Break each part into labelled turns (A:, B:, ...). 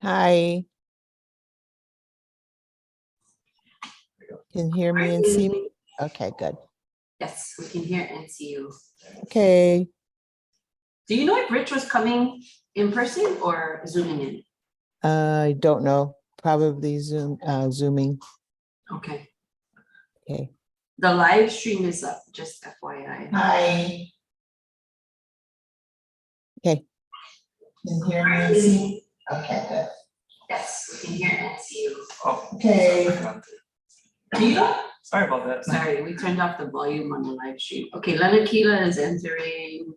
A: Hi. Can you hear me and see me? Okay, good.
B: Yes, we can hear and see you.
A: Okay.
B: Do you know if Rich was coming in person or zooming in?
A: I don't know. Probably zooming.
B: Okay.
A: Okay.
B: The live stream is up, just FYI.
A: Hi. Okay. Can you hear me and see me? Okay, good.
B: Yes, we can hear and see you.
C: Oh,
A: Okay.
B: Do you know?
C: sorry about that.
B: Sorry, we turned off the volume on the live stream. Okay, Lanakila is entering.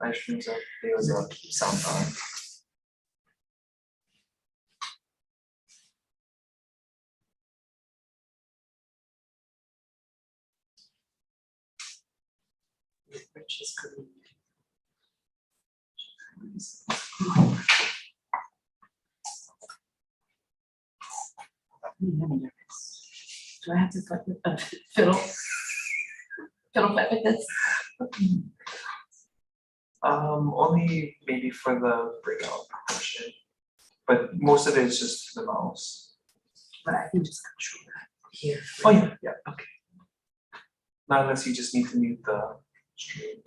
C: Live streams up, videos up, sound on.
B: Rich is coming. Do I have to fight with fiddle? Fiddle fight with this?
C: Only maybe for the breakout portion, but most of it is just the mouse.
B: But I can just control that here.
C: Oh yeah, yeah, okay. Not unless you just need to mute the stream.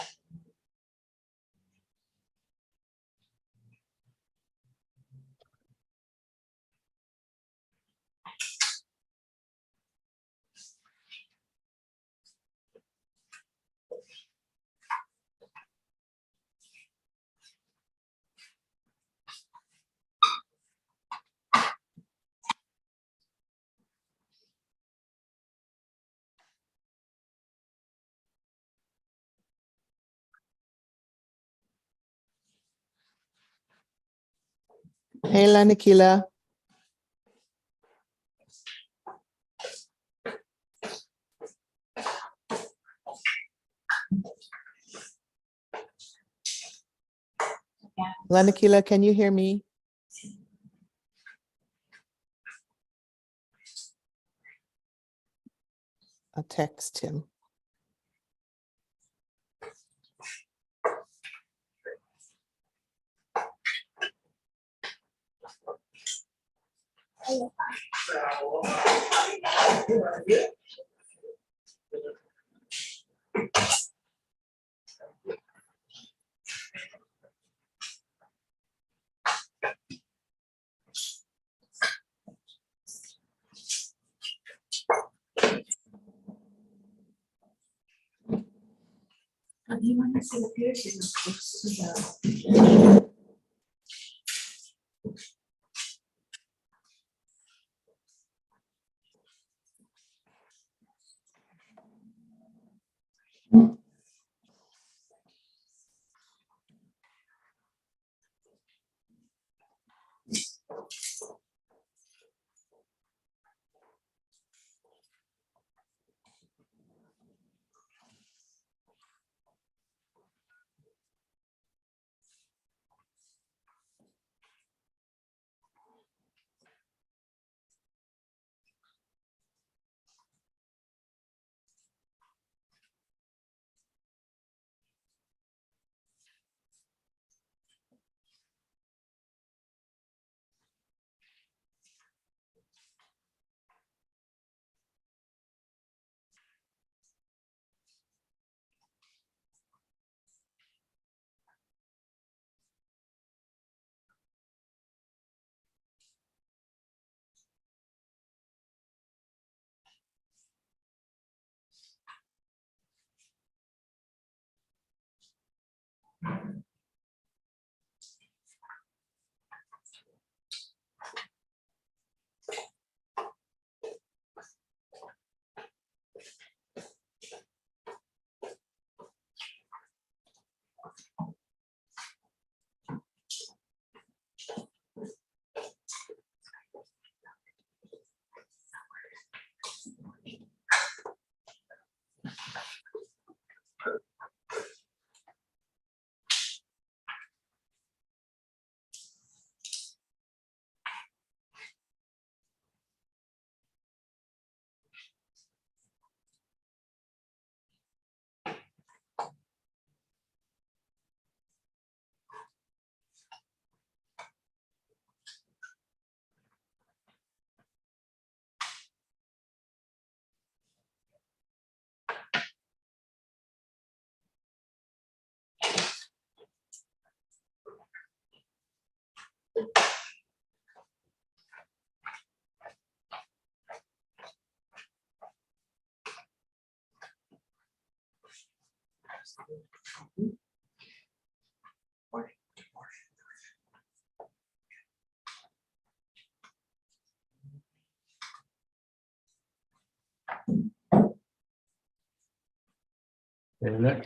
A: Hey, Lanakila. Lanakila, can you hear me? I'll text him.
B: Do you want to see the piercing close to the?
D: Okay,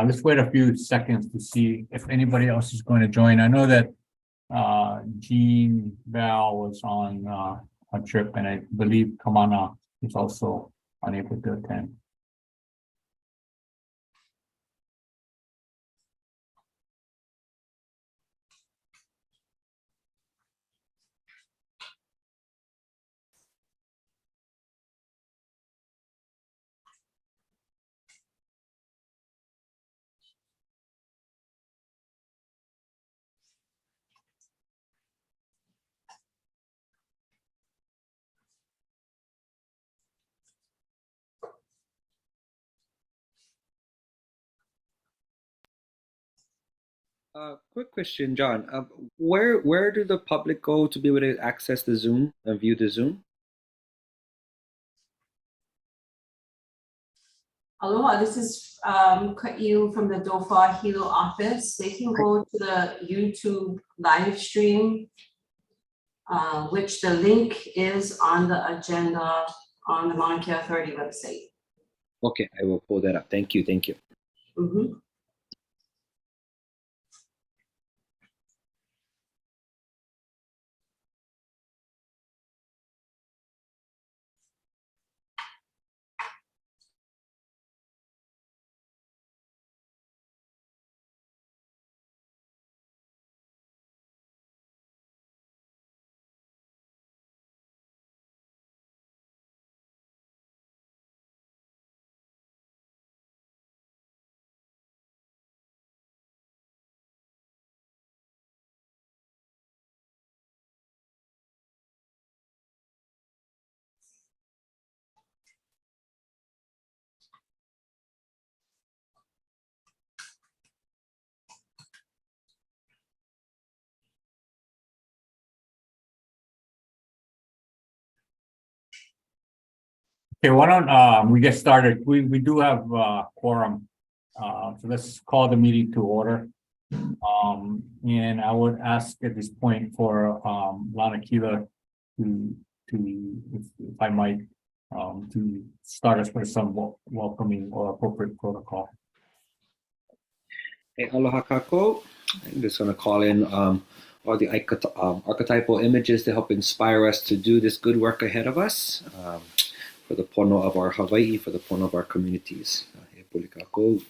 D: let's wait a few seconds to see if anybody else is going to join. I know that Jean Val was on a trip, and I believe Kamana is also unable to attend.
E: Quick question, John. Where do the public go to be able to access the Zoom and view the Zoom?
B: Aloha, this is Yu from the Dofa Hilo office. They can go to the YouTube live stream, which the link is on the agenda on the Mauna Kea Authority website.
E: Okay, I will pull that up. Thank you. Thank you.
B: Mhm.
D: Okay, why don't we get started? We do have quorum. So let's call the meeting to order. And I would ask at this point for Mauna Kea to if I might to start us with some welcoming or appropriate protocol.
E: Hey, aloha kako. I'm just going to call in all the archetypal images to help inspire us to do this good work ahead of us for the pono of our Hawaii, for the pono of our communities. He puli kako.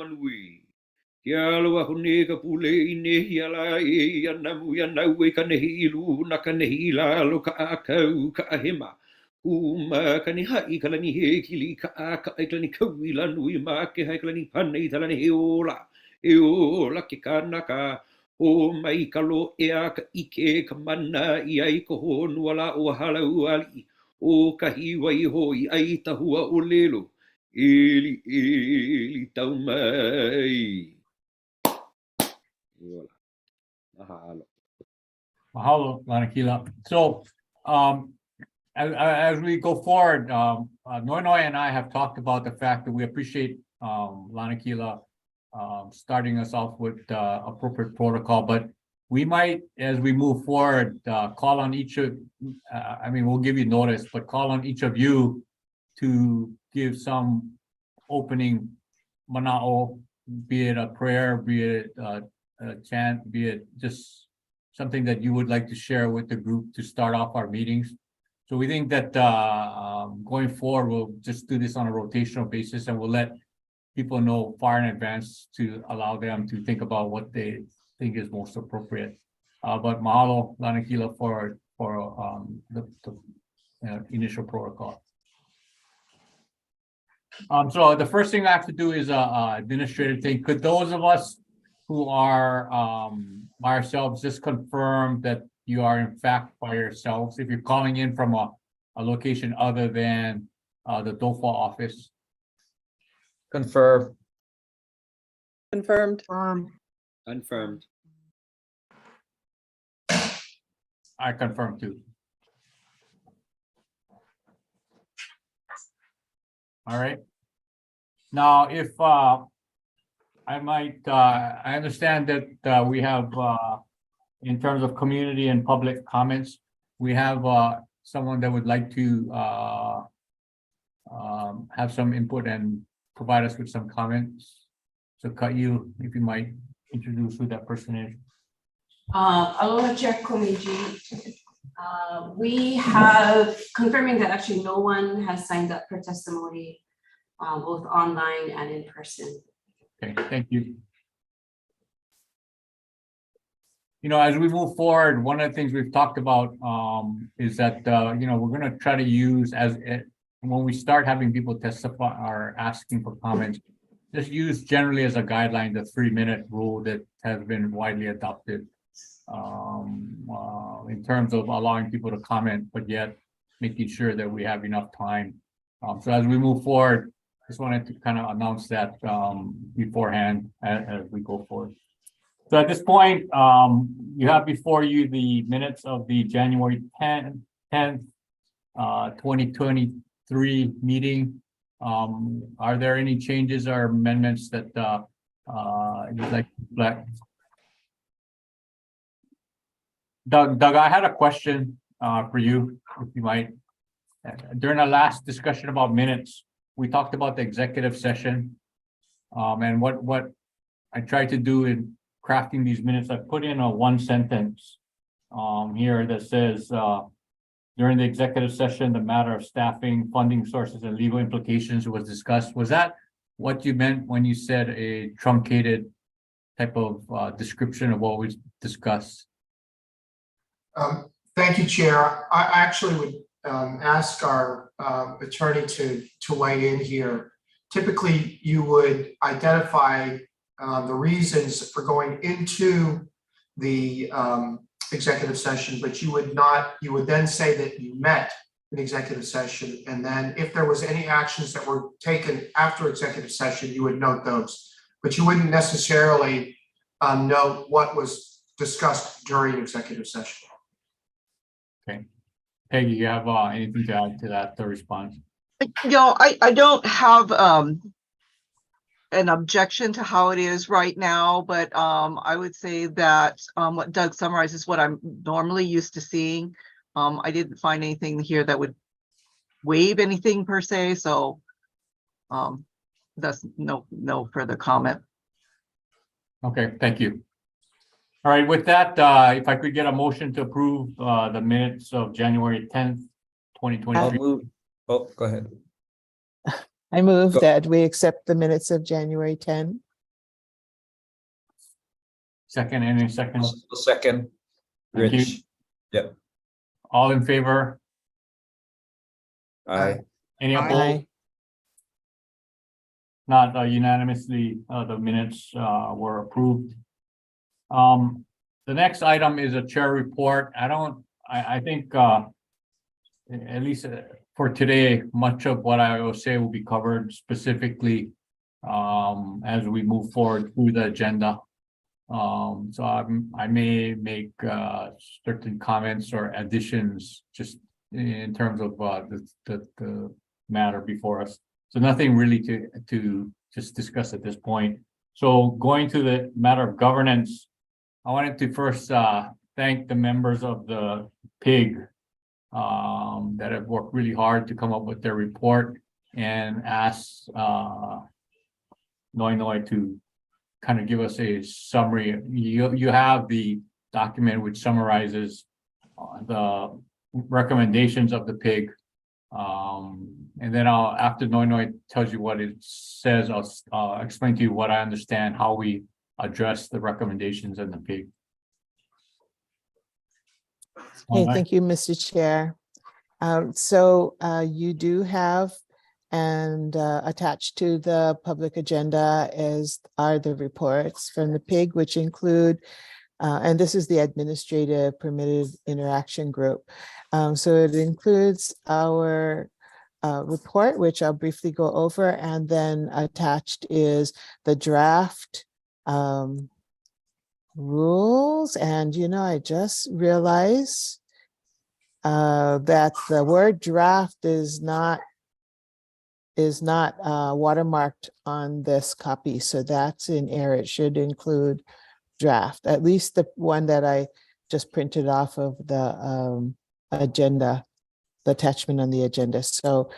E: Manui. Tialo hune ka pule I nehi ala e anamu anau e ka nehi ilu na ka nehi lalo ka akau ka ahema. Uma ka ni hai ka lani he kili ka aka ai ka ni kaui lanu I ma ke hai ka lani panei talani he ola. E ola ke kanaka. O mai ka lo e a ka ike ka mana I ai ka honu ala o hala uali. O ka hiwa I hoi ai tahua o lelo. Eli tau mai. Mahalo.
D: Mahalo, Mauna Kea. So as we go forward, Noi and I have talked about the fact that we appreciate Mauna Kea starting us off with appropriate protocol, but we might, as we move forward, call on each of, I mean, we'll give you notice, but call on each of you to give some opening mana'o, be it a prayer, be it a chant, be it just something that you would like to share with the group to start off our meetings. So we think that going forward, we'll just do this on a rotational basis, and we'll let people know far in advance to allow them to think about what they think is most appropriate. But mahalo, Mauna Kea, for the initial protocol. So the first thing I have to do is administrative thing. Could those of us who are by ourselves just confirm that you are in fact by yourselves if you're calling in from a location other than the DOFA office? Confirm.
A: Confirmed.
E: Confirmed.
D: I confirm too. All right. Now, if I might, I understand that we have, in terms of community and public comments, we have someone that would like to have some input and provide us with some comments. So you, if you might introduce who that person is.
B: Aloha Chair Komiji. We have confirming that actually no one has signed up for testimony, both online and in person.
D: Okay, thank you. You know, as we move forward, one of the things we've talked about is that you know, we're going to try to use when we start having people testify or asking for comments, just use generally as a guideline the 3-minute rule that has been widely adopted in terms of allowing people to comment, but yet making sure that we have enough time. So as we move forward, just wanted to kind of announce that beforehand as we go forward. So at this point, you have before you the minutes of the January 10th, 2023 meeting. Are there any changes or amendments that you'd like to reflect? Doug, I had a question for you, if you might. During our last discussion about minutes, we talked about the executive session. And what I tried to do in crafting these minutes, I put in a 1 sentence here that says, during the executive session, the matter of staffing, funding sources, and legal implications was discussed. Was that what you meant when you said a truncated type of description of what was discussed?
F: Thank you, Chair. I actually would ask our attorney to weigh in here. Typically, you would identify the reasons for going into the executive session, but you would then say that you met an executive session. And then if there was any actions that were taken after executive session, you would note those, but you wouldn't necessarily note what was discussed during executive session.
D: Okay. Peggy, you have anything to add to that, the response?
G: You know, I don't have an objection to how it is right now, but I would say that what Doug summarized is what I'm normally used to seeing. I didn't find anything here that would waive anything per se, so that's no further comment.
D: Okay, thank you. All right, with that, if I could get a motion to approve the minutes of January 10th, 2023.
H: Move. Oh, go ahead.
A: I move
H: Go.
A: that we accept the minutes of January 10.
D: Second, any second?
H: A second.
D: Thank you.
H: Rich. Yep.
D: All in favor?
H: Aye.
D: Any opposed?
A: Aye.
D: Not unanimously, the minutes were approved. The next item is a chair report. I think at least for today, much of what I will say will be covered specifically as we move forward through the agenda. So I may make certain comments or additions just in terms of the matter before us. So nothing really to just discuss at this point. So going to the matter of governance, I wanted to first thank the members of the PIG that have worked really hard to come up with their report, and ask Noi to kind of give us a summary. You have the document which summarizes the recommendations of the PIG. And then after Noi tells you what it says, I'll explain to you what I understand, how we address the recommendations in the PIG.
A: Okay, thank you, Mr. Chair. So you do have, and attached to the public agenda are the reports from the PIG, which include, and this is the Administrative Permitted Interaction Group. So it includes our report, which I'll briefly go over, and then attached is the draft rules. And, you know, I just realized that the word draft is not watermarked on this copy. So that's in error. It should include draft, at least the one that I just printed off of the agenda, the attachment on the agenda. So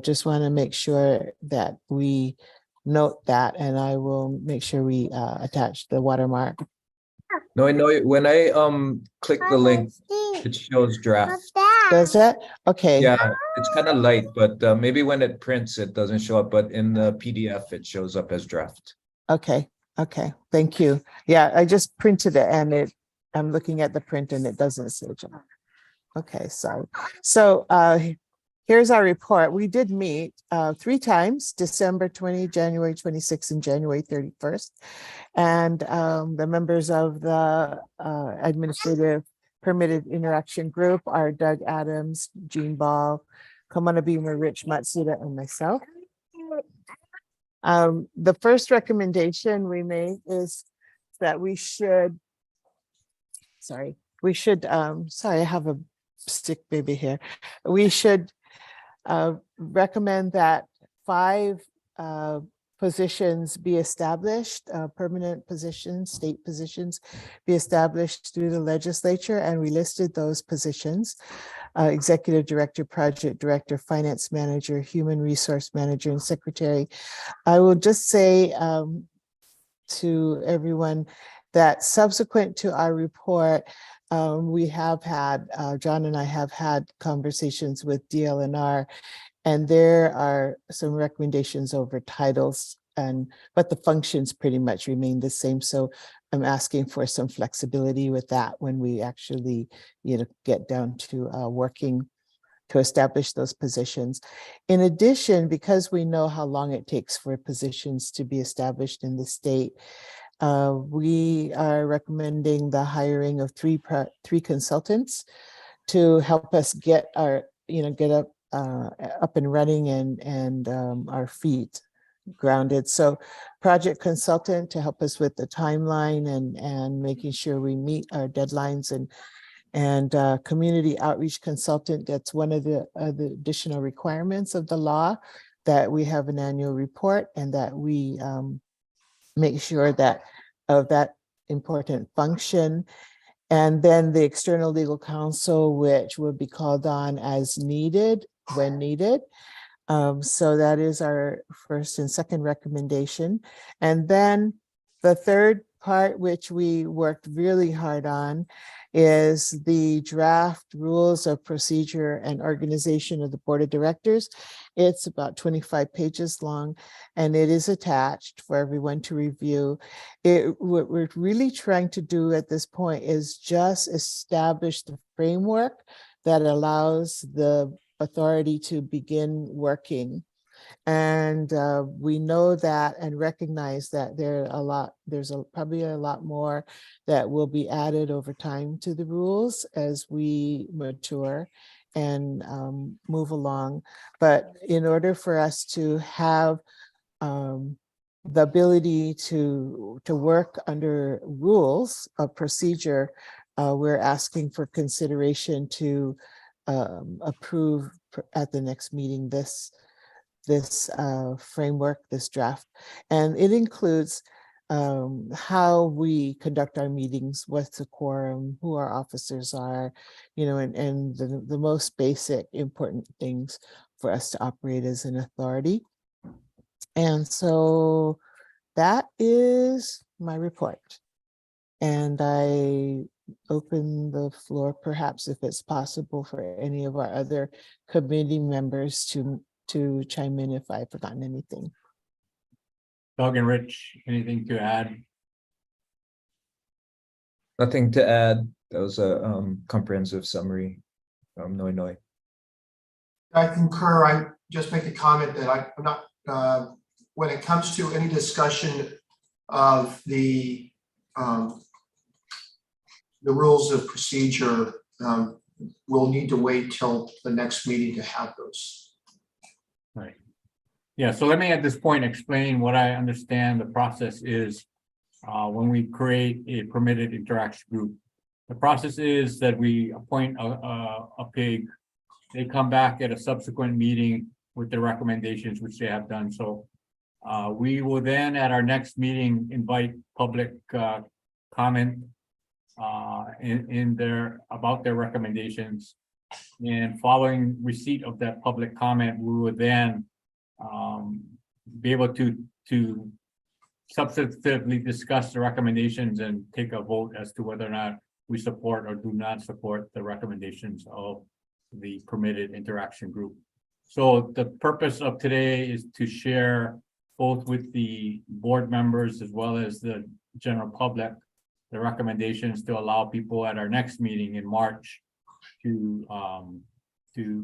A: just want to make sure that we note that, and I will make sure we attach the watermark.
H: No, I know when I click the link, it shows draft.
A: Does that? Okay.
H: Yeah, it's kind of light, but maybe when it prints, it doesn't show up, but in the PDF, it shows up as draft.
A: Okay. Okay. Thank you. Yeah, I just printed it and I'm looking at the print and it doesn't say draft. Okay, so here's our report. We did meet 3 times, December 20, January 26, and January 31st. And the members of the administrative permitted interaction group are Doug Adams, Jean Ball, Kamana Beamer, Rich Matsuda, and myself. The first recommendation we made is that we should, sorry, I have a sick baby here. We should recommend that 5 positions be established, permanent positions, state positions be established through the legislature, and we listed those positions: executive director, project director, finance manager, human resource manager, and secretary. I will just say to everyone that subsequent to our report, we have had, John and I have had conversations with DLNR, and there are some recommendations over titles, but the functions pretty much remain the same. So I'm asking for some flexibility with that when we actually, get down to working to establish those positions. In addition, because we know how long it takes for positions to be established in the state, we are recommending the hiring of 3 consultants to help us get our, get up and running and our feet grounded. So project consultant to help us with the timeline and making sure we meet our deadlines, and community outreach consultant. That's one of the additional requirements of the law, that we have an annual report and that we make sure that of that important function. And then the external legal counsel, which will be called on as needed, when needed. So that is our first and second recommendation. And then the third part, which we worked really hard on, is the draft rules of procedure and organization of the board of directors. It's about 25 pages long, and it is attached for everyone to review. What we're really trying to do at this point is just establish the framework that allows the authority to begin working. And we know that and recognize that there's probably a lot more that will be added over time to the rules as we mature and move along. But in order for us to have the ability to work under rules of procedure, we're asking for consideration to approve at the next meeting this framework, this draft. And it includes how we conduct our meetings, what's the quorum, who our officers are, and the most basic important things for us to operate as an authority. And so that is my report. And I open the floor, perhaps if it's possible, for any of our other committee members to chime in if I've forgotten anything.
D: Doug and Rich, anything to add?
H: Nothing to add. That was a comprehensive summary from Noi.
F: I concur. I just make a comment that I'm not, when it comes to any discussion of the rules of procedure, we'll need to wait till the next meeting to have those.
D: Right. Yeah, so let me at this point explain what I understand the process is when we create a permitted interaction group. The process is that we appoint a PIG. They come back at a subsequent meeting with their recommendations, which they have done. So we will then at our next meeting invite public comment about their recommendations. And following receipt of that public comment, we would then be able to substantively discuss the recommendations and take a vote as to whether or not we support or do not support the recommendations of the permitted interaction group. So the purpose of today is to share both with the board members as well as the general public the recommendations to allow people at our next meeting in March to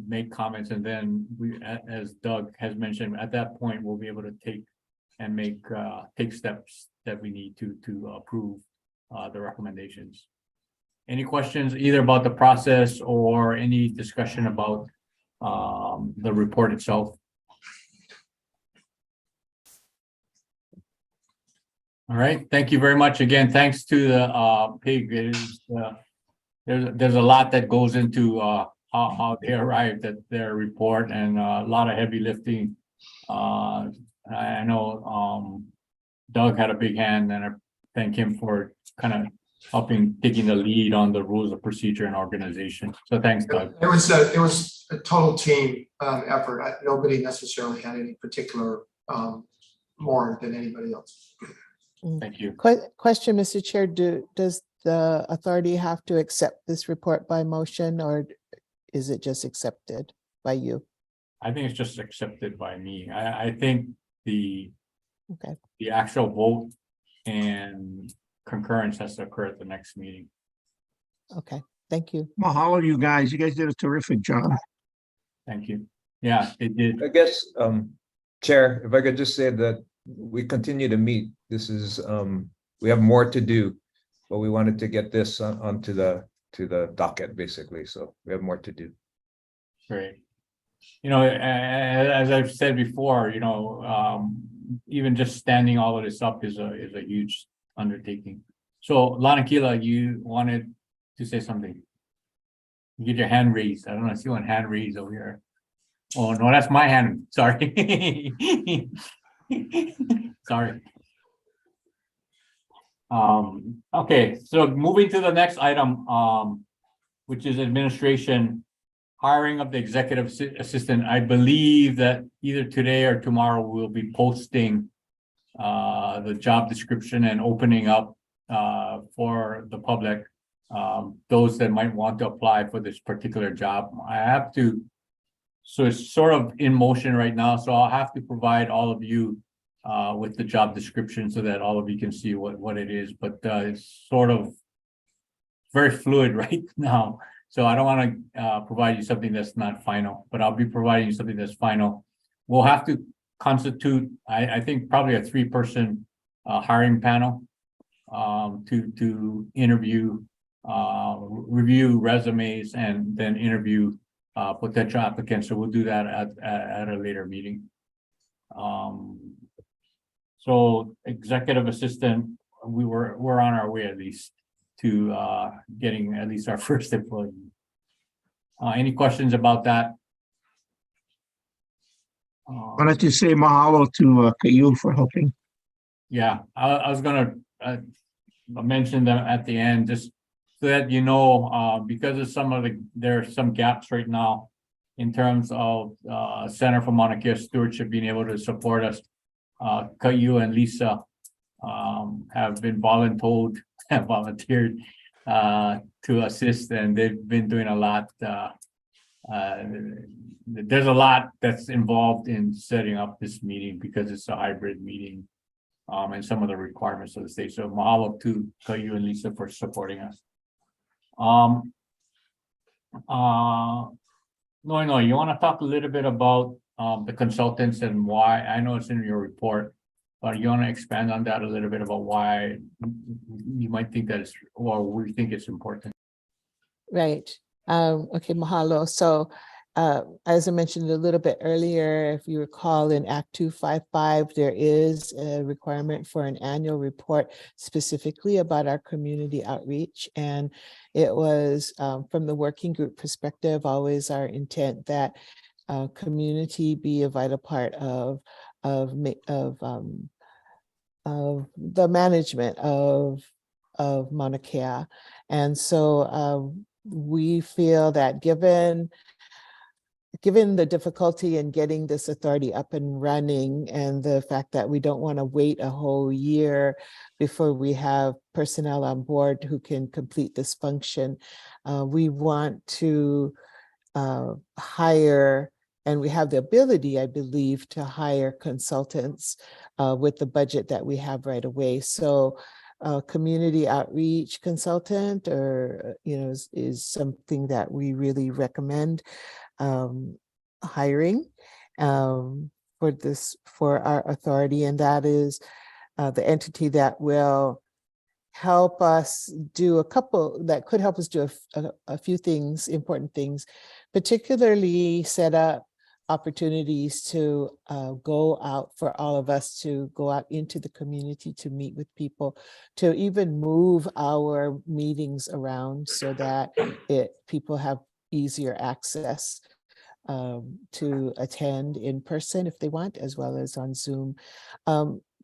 D: make comments, and then we, as Doug has mentioned, at that point we'll be able to take steps that we need to approve the recommendations. Any questions either about the process or any discussion about the report itself? All right, thank you very much. Again, thanks to the PIG. There's a lot that goes into how they arrived at their report, and a lot of heavy lifting. I know Doug had a big hand, and I thank him for kind of helping taking the lead on the rules of procedure and organization. So thanks, Doug.
F: It was a total team effort. Nobody necessarily had any particular more than anybody else.
D: Thank you.
A: Question, Mr. Chair, does the authority have to accept this report by motion, or is it just accepted by you?
D: I think it's just accepted by me. I think the
A: Okay.
D: the actual vote and concurrence has to occur at the next meeting.
A: Okay, thank you.
I: Mahalo, you guys. You guys did a terrific job.
D: Thank you. Yeah, it did.
H: I guess, Chair, if I could just say that we continue to meet. This is, we have more to do, but we wanted to get this onto the docket, basically. So we have more to do.
D: Great. You know, as I've said before, you know, even just standing all of this up is a huge undertaking. So Lanakila, you wanted to say something. You get your hand raised. I don't know. I see one hand raised over here. Oh no, that's my hand. Sorry. Sorry. Okay, so moving to the next item, which is administration, hiring of the executive assistant. I believe that either today or tomorrow we'll be posting the job description and opening up for the public, those that might want to apply for this particular job. I have to, so it's sort of in motion right now, so I'll have to provide all of you with the job description so that all of you can see what it is, but it's sort of very fluid right now. So I don't want to provide you something that's not final, but I'll be providing you something that's final. We'll have to constitute, I think, probably a 3-person hiring panel to interview, review resumes, and then interview potential applicants. So we'll do that at a later meeting. So executive assistant, we're on our way at least to getting at least our first employee. Any questions about that?
I: Why don't you say mahalo to Kayu for helping?
D: Yeah, I was gonna mention them at the end, just so that you know, because of there are some gaps right now in terms of Center for Mauna Kea Stewardship being able to support us. Kayu and Lisa have been volunteered to assist, and they've been doing a lot. There's a lot that's involved in setting up this meeting because it's a hybrid meeting, and some of the requirements of the state. So mahalo to Kayu and Lisa for supporting us. No, you want to talk a little bit about the consultants and why? I know it's in your report, but you want to expand on that a little bit about why you might think that it's, or we think it's important.
A: Right. Okay, mahalo. So as I mentioned a little bit earlier, if you recall, in Act 255, there is a requirement for an annual report specifically about our community outreach. And it was from the working group perspective, always our intent that community be a vital part of the management of Mauna Kea. And so we feel that given the difficulty in getting this authority up and running and the fact that we don't want to wait a whole year before we have personnel on board who can complete this function, we want to hire, and we have the ability, I believe, to hire consultants with the budget that we have right away. So community outreach consultant or, is something that we really recommend hiring for our authority. And that is the entity that will help us do a few things, important things, particularly set up opportunities to go out for all of us to go out into the community to meet with people, to even move our meetings around so that people have easier access to attend in person if they want, as well as on Zoom,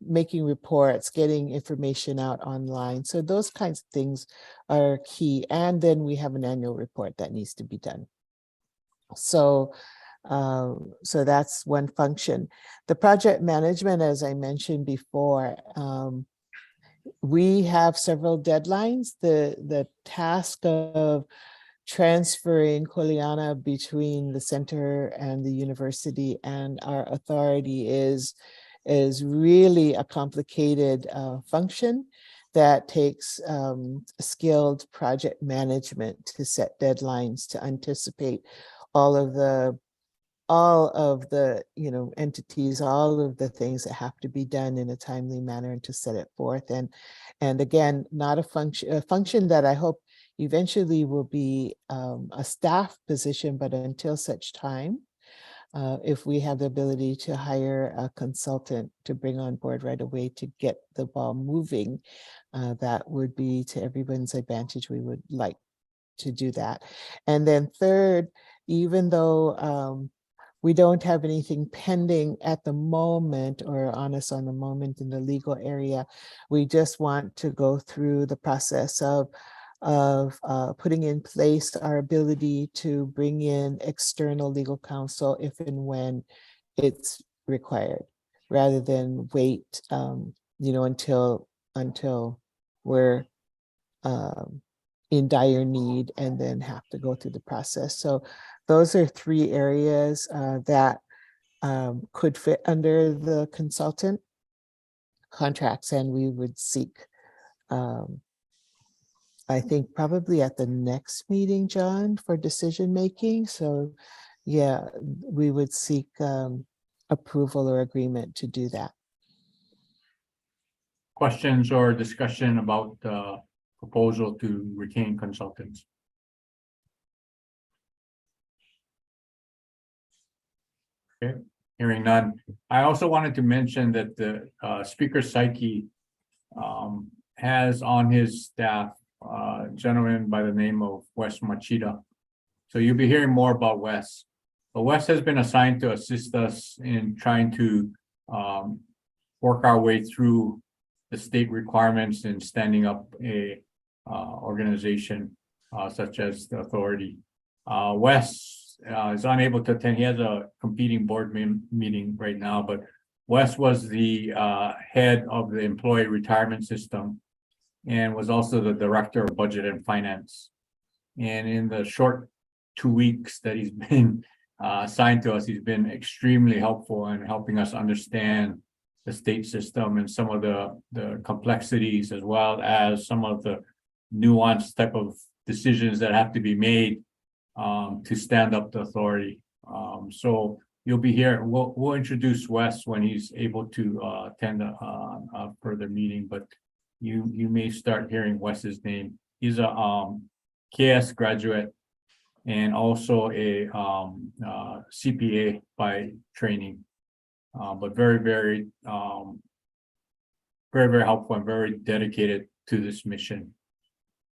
A: making reports, getting information out online. So those kinds of things are key. And then we have an annual report that needs to be done. So that's one function. The project management, as I mentioned before, we have several deadlines. The task of transferring Kuleana between the center and the university and our authority is really a complicated function that takes skilled project management to set deadlines, to anticipate all of the entities, all of the things that have to be done in a timely manner and to set it forth. And again, not a function that I hope eventually will be a staff position, but until such time, if we have the ability to hire a consultant to bring on board right away to get the ball moving, that would be to everyone's advantage. We would like to do that. And then third, even though we don't have anything pending at the moment or on us on the moment in the legal area, we just want to go through the process of putting in place our ability to bring in external legal counsel if and when it's required, rather than wait, until we're in dire need and then have to go through the process. So those are three areas that could fit under the consultant contracts, and we would seek, I think probably at the next meeting, John, for decision making. So yeah, we would seek approval or agreement to do that.
D: Questions or discussion about the proposal to retain consultants? Okay, hearing none. I also wanted to mention that the Speaker Psyche has on his staff a gentleman by the name of Wes Machida. So you'll be hearing more about Wes. But Wes has been assigned to assist us in trying to work our way through the state requirements in standing up a organization such as the authority. Wes is unable to attend. He has a competing board meeting right now, but Wes was the head of the employee retirement system and was also the director of budget and finance. And in the short 2 weeks that he's been assigned to us, he's been extremely helpful in helping us understand the state system and some of the complexities, as well as some of the nuanced type of decisions that have to be made to stand up the authority. So you'll be here. We'll introduce Wes when he's able to attend a further meeting, but you may start hearing Wes's name. He's a KS graduate and also a CPA by training, but very, very helpful and very dedicated to this mission.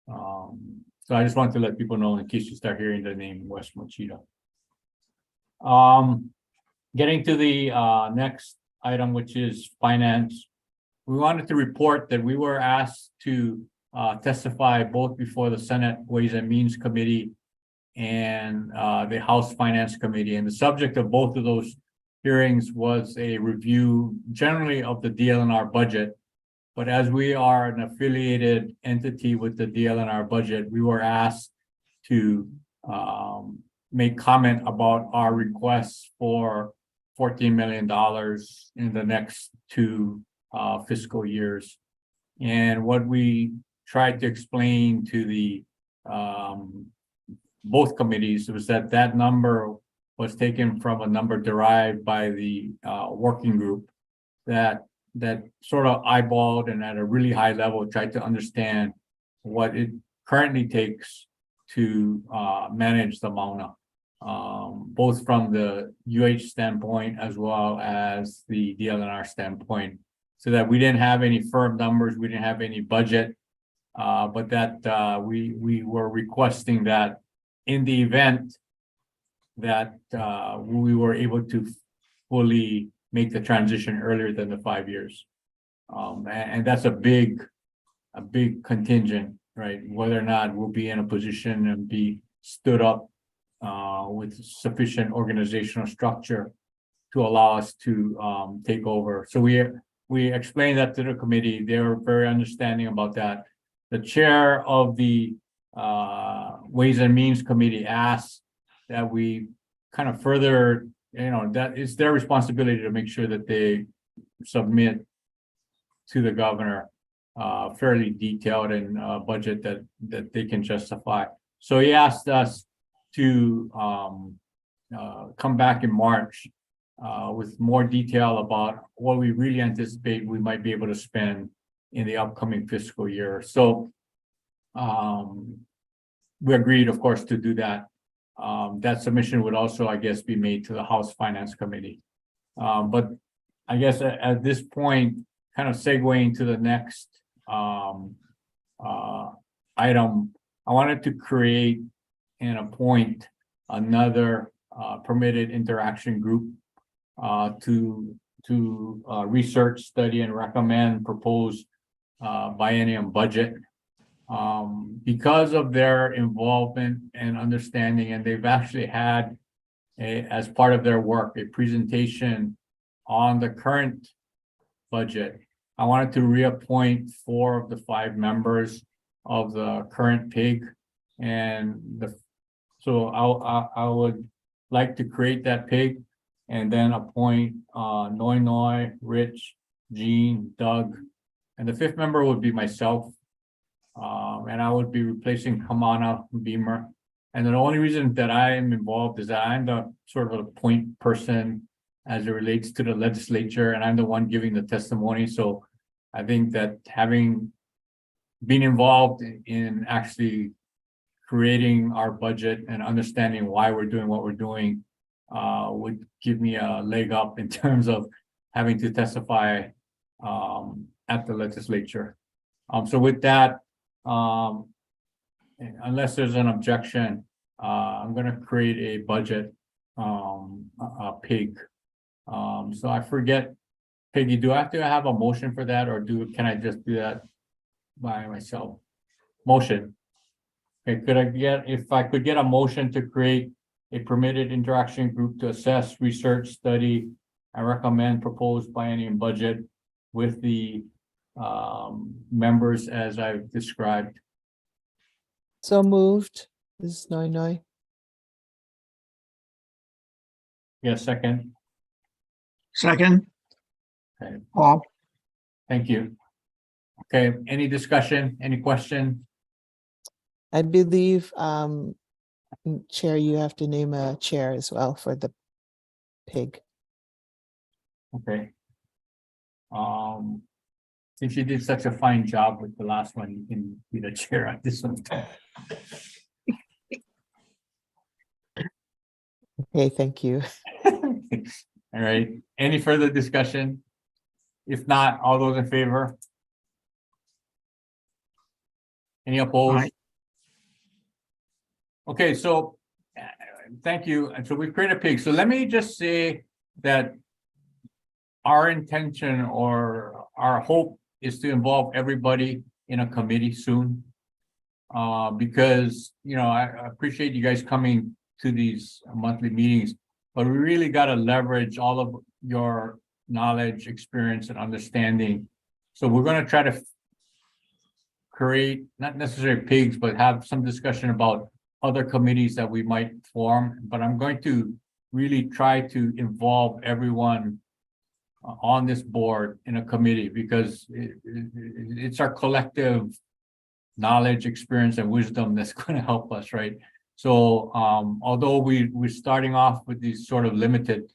D: So I just want to let people know in case you start hearing the name Wes Machida. Getting to the next item, which is finance. We wanted to report that we were asked to testify both before the Senate Ways and Means Committee and the House Finance Committee. And the subject of both of those hearings was a review generally of the DL&R budget. But as we are an affiliated entity with the DL&R budget, we were asked to make comment about our requests for $14 million in the next two fiscal years. And what we tried to explain to the both committees was that that number was taken from a number derived by the working group that sort of eyeballed and at a really high level tried to understand what it currently takes to manage the Mauna, both from the UH standpoint as well as the DL&R standpoint, so that we didn't have any firm numbers, we didn't have any budget, but that we were requesting that in the event that we were able to fully make the transition earlier than the 5 years. And that's a big contingent, right? Whether or not we'll be in a position and be stood up with sufficient organizational structure to allow us to take over. So we explained that to the committee. They were very understanding about that. The chair of the Ways and Means Committee asked that we kind of further, that it's their responsibility to make sure that they submit to the governor fairly detailed and budget that they can justify. So he asked us to come back in March with more detail about what we really anticipate we might be able to spend in the upcoming fiscal year. So we agreed, of course, to do that. That submission would also, I guess, be made to the House Finance Committee. But I guess at this point, kind of segueing to the next item, I wanted to create and appoint another permitted interaction group to research, study, and recommend proposed biennium budget. Because of their involvement and understanding, and they've actually had as part of their work, a presentation on the current budget. I wanted to reappoint 4 of the 5 members of the current PIG, and so I would like to create that PIG and then appoint Noi Noi, Rich, Jean, Doug, and the 5th member would be myself. And I would be replacing Kamana Beamer. And the only reason that I am involved is that I'm the sort of a point person as it relates to the legislature, and I'm the one giving the testimony. So I think that having been involved in actually creating our budget and understanding why we're doing what we're doing would give me a leg up in terms of having to testify at the legislature. So with that, unless there's an objection, I'm going to create a budget a PIG. So I forget, Peggy, do I have to have a motion for that, or can I just do that by myself? Motion. Okay, if I could get a motion to create a permitted interaction group to assess, research, study, and recommend proposed biennium budget with the members as I've described.
A: So moved. This is Noi Noi.
D: Yes, second.
I: Second.
D: Okay.
I: Paul.
D: Thank you. Okay, any discussion, any question?
A: I believe, Chair, you have to name a chair as well for the PIG.
D: Okay. Since you did such a fine job with the last one, you can be the chair on this one.
A: Okay, thank you.
D: All right, any further discussion? If not, all those in favor? Any opposed?
I: Aye.
D: Okay, so thank you. And so we've created a PIG. So let me just say that our intention or our hope is to involve everybody in a committee soon. Because, I appreciate you guys coming to these monthly meetings, but we really got to leverage all of your knowledge, experience, and understanding. So we're going to try to create, not necessarily pigs, but have some discussion about other committees that we might form. But I'm going to really try to involve everyone on this board in a committee, because it's our collective knowledge, experience, and wisdom that's going to help us, right? So although we're starting off with these sort of limited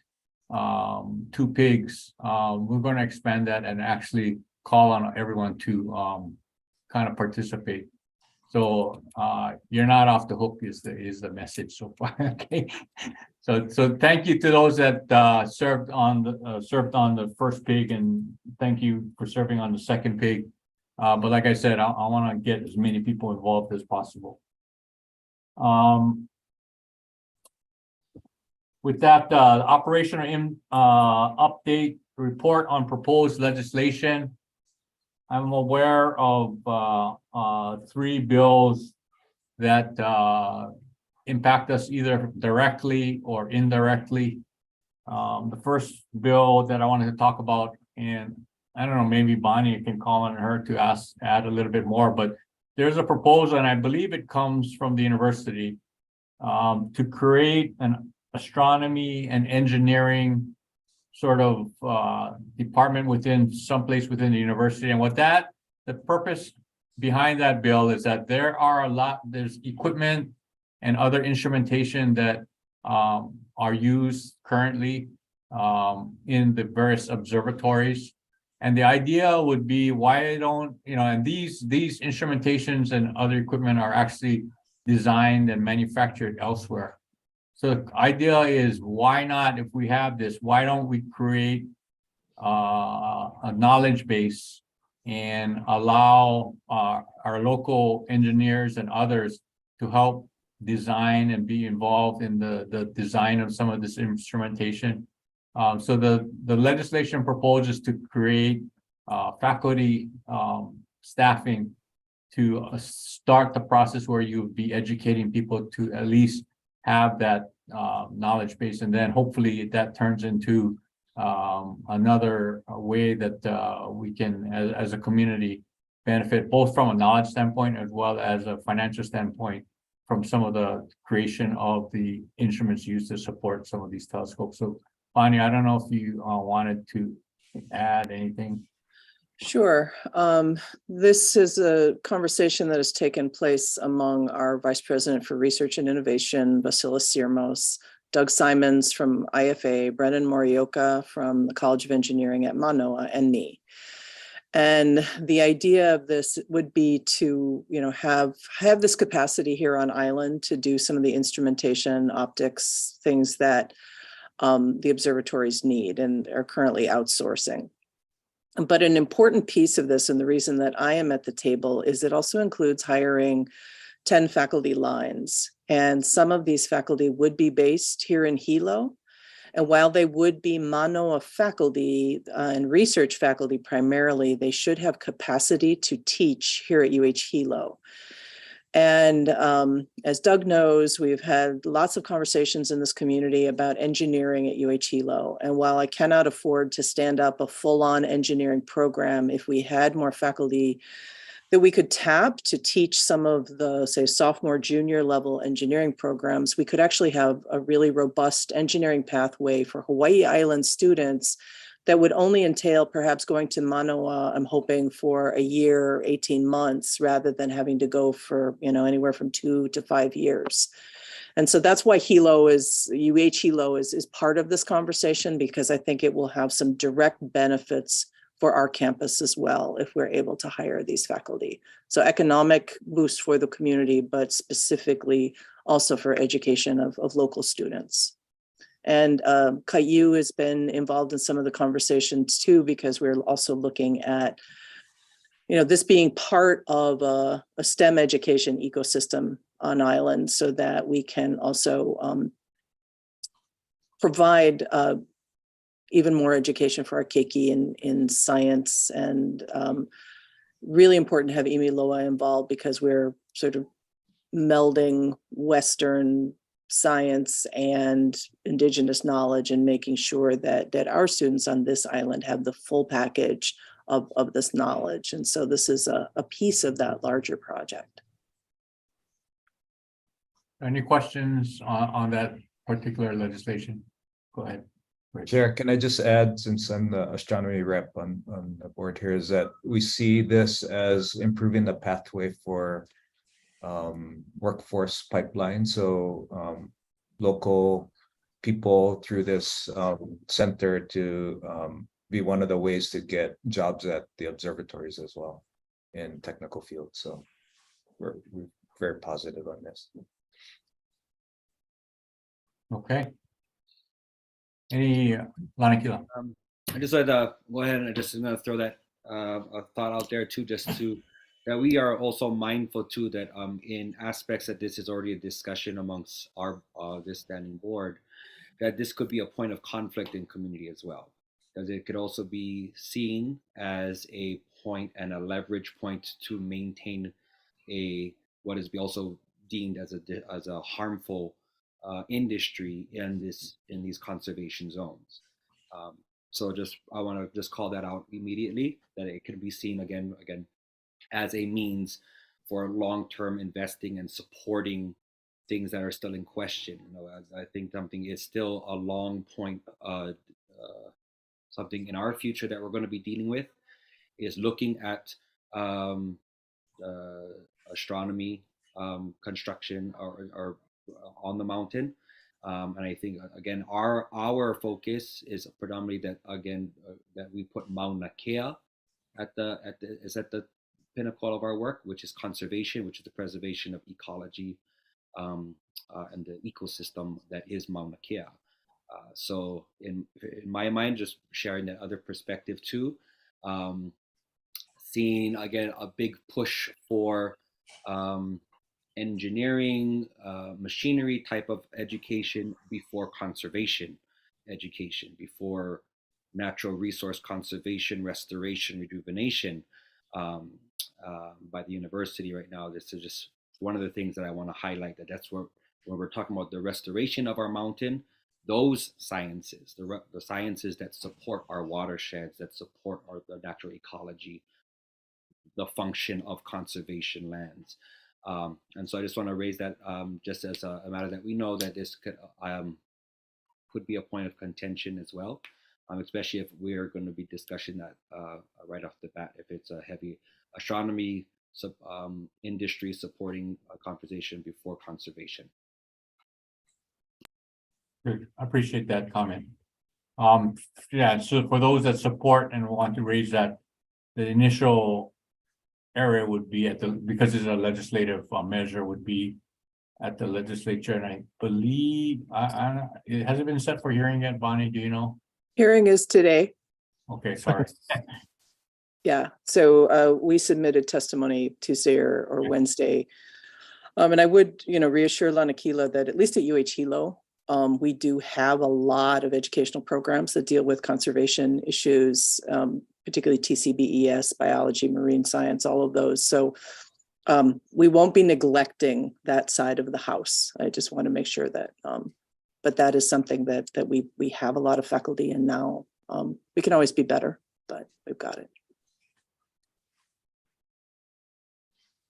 D: 2 pigs, we're going to expand that and actually call on everyone to kind of participate. So you're not off the hook is the message so far. Okay. So thank you to those that served on the first pig, and thank you for serving on the second pig. But like I said, I want to get as many people involved as possible. With that, operational update report on proposed legislation. I'm aware of 3 bills that impact us either directly or indirectly. The first bill that I wanted to talk about, and I don't know, maybe Bonnie can call on her to add a little bit more, but there's a proposal, and I believe it comes from the university, to create an astronomy and engineering sort of department within someplace within the university. And the purpose behind that bill is that there's equipment and other instrumentation that are used currently in the various observatories. And the idea would be, why don't, and these instrumentations and other equipment are actually designed and manufactured elsewhere. So the idea is, why not, if we have this, why don't we create a knowledge base and allow our local engineers and others to help design and be involved in the design of some of this instrumentation. So the legislation proposes to create faculty staffing to start the process where you would be educating people to at least have that knowledge base, and then hopefully that turns into another way that we can, as a community, benefit both from a knowledge standpoint as well as a financial standpoint from some of the creation of the instruments used to support some of these telescopes. So Bonnie, I don't know if you wanted to add anything.
J: Sure. This is a conversation that has taken place among our Vice President for Research and Innovation, Vasilis Sirmos, Doug Simons from IFA, Brendan Morioka from the College of Engineering at Manoa, and me. And the idea of this would be to, have this capacity here on island to do some of the instrumentation, optics, things that the observatories need and are currently outsourcing. But an important piece of this, and the reason that I am at the table, is it also includes hiring 10 faculty lines. And some of these faculty would be based here in Hilo. And while they would be Manoa faculty and research faculty primarily, they should have capacity to teach here at UH Hilo. And as Doug knows, we've had lots of conversations in this community about engineering at UH Hilo. And while I cannot afford to stand up a full-on engineering program, if we had more faculty that we could tap to teach some of the, say, sophomore, junior level engineering programs, we could actually have a really robust engineering pathway for Hawaii Island students that would only entail perhaps going to Manoa, I'm hoping, for a year, 18 months, rather than having to go for, anywhere from 2 to 5 years. And so that's why UH Hilo is part of this conversation, because I think it will have some direct benefits for our campus as well if we're able to hire these faculty. So economic boost for the community, but specifically also for education of local students. And Caillou has been involved in some of the conversations too, because we're also looking at, this being part of a STEM education ecosystem on island, so that we can also provide even more education for our keiki in science and really important to have MKSOA involved because we're sort of melding Western science and indigenous knowledge and making sure that our students on this island have the full package of this knowledge. And so this is a piece of that larger project.
D: Any questions on that particular legislation? Go ahead.
H: Chair, can I just add, since I'm the astronomy rep on the board here, is that we see this as improving the pathway for workforce pipeline. So local people through this center to be one of the ways to get jobs at the observatories as well in technical fields. So we're very positive on this.
D: Okay. Any Mauna Kea?
E: I just wanted to go ahead and just gonna throw that a thought out there too, just to that we are also mindful too that in aspects that this is already a discussion amongst our this standing board, that this could be a point of conflict in community as well, because it could also be seen as a point and a leverage point to maintain a what is also deemed as a harmful industry in these conservation zones. So I want to just call that out immediately, that it can be seen again as a means for long-term investing and supporting things that are still in question. You know, I think something is still a long point, something in our future that we're going to be dealing with is looking at astronomy construction or on the mountain. And I think again our focus is predominantly that that we put Mauna Kea at the pinnacle of our work, which is conservation, which is the preservation of ecology and the ecosystem that is Mauna Kea. So in my mind, just sharing that other perspective too, seeing again a big push for engineering, machinery type of education before conservation education, before natural resource conservation, restoration, rejuvenation by the university right now. This is just one of the things that I want to highlight, that's where when we're talking about the restoration of our mountain, those sciences, the sciences that support our watersheds, that support the natural ecology, the function of conservation lands. And so I just want to raise that just as a matter that we know that this could be a point of contention as well, especially if we're going to be discussing that right off the bat, if it's a heavy astronomy industry supporting conservation before conservation.
D: Good. I appreciate that comment. Yeah, so for those that support and want to raise that, the initial area would be because it's a legislative measure, would be at the legislature, and I believe it hasn't been set for hearing yet. Bonnie, do you know?
J: Hearing is today.
D: Okay, sorry.
J: Yeah, so we submitted testimony Tuesday or Wednesday. And I would, reassure Mauna Kea that at least at UH Hilo, we do have a lot of educational programs that deal with conservation issues, particularly TCBES, biology, marine science, all of those. So we won't be neglecting that side of the house. I just want to make sure that, but that is something that we have a lot of faculty in now. We can always be better, but we've got it.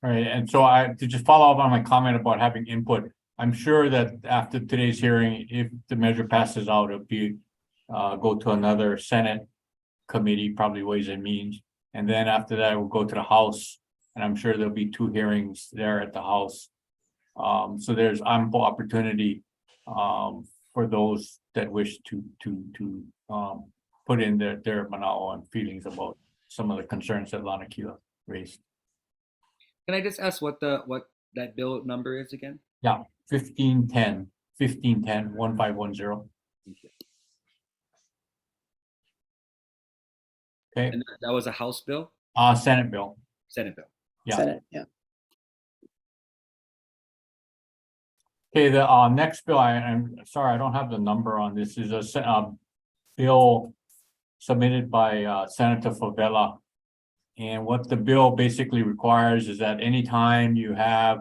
D: All right, and so to just follow up on my comment about having input, I'm sure that after today's hearing, if the measure passes out, it'll be go to another Senate committee, probably Ways and Means, and then after that, we'll go to the House, and I'm sure there'll be 2 hearings there at the House. So there's ample opportunity for those that wish to put in their manao and feelings about some of the concerns that Mauna Kea raised.
E: Can I just ask what that bill number is again?
D: Yeah, 1510 1510 Okay.
E: And that was a House bill?
D: Senate bill.
E: Senate bill.
D: Yeah.
J: Senate, yeah.
D: Okay, the next bill, I'm sorry, I don't have the number on this, is a bill submitted by Senator Favela And what the bill basically requires is that anytime you have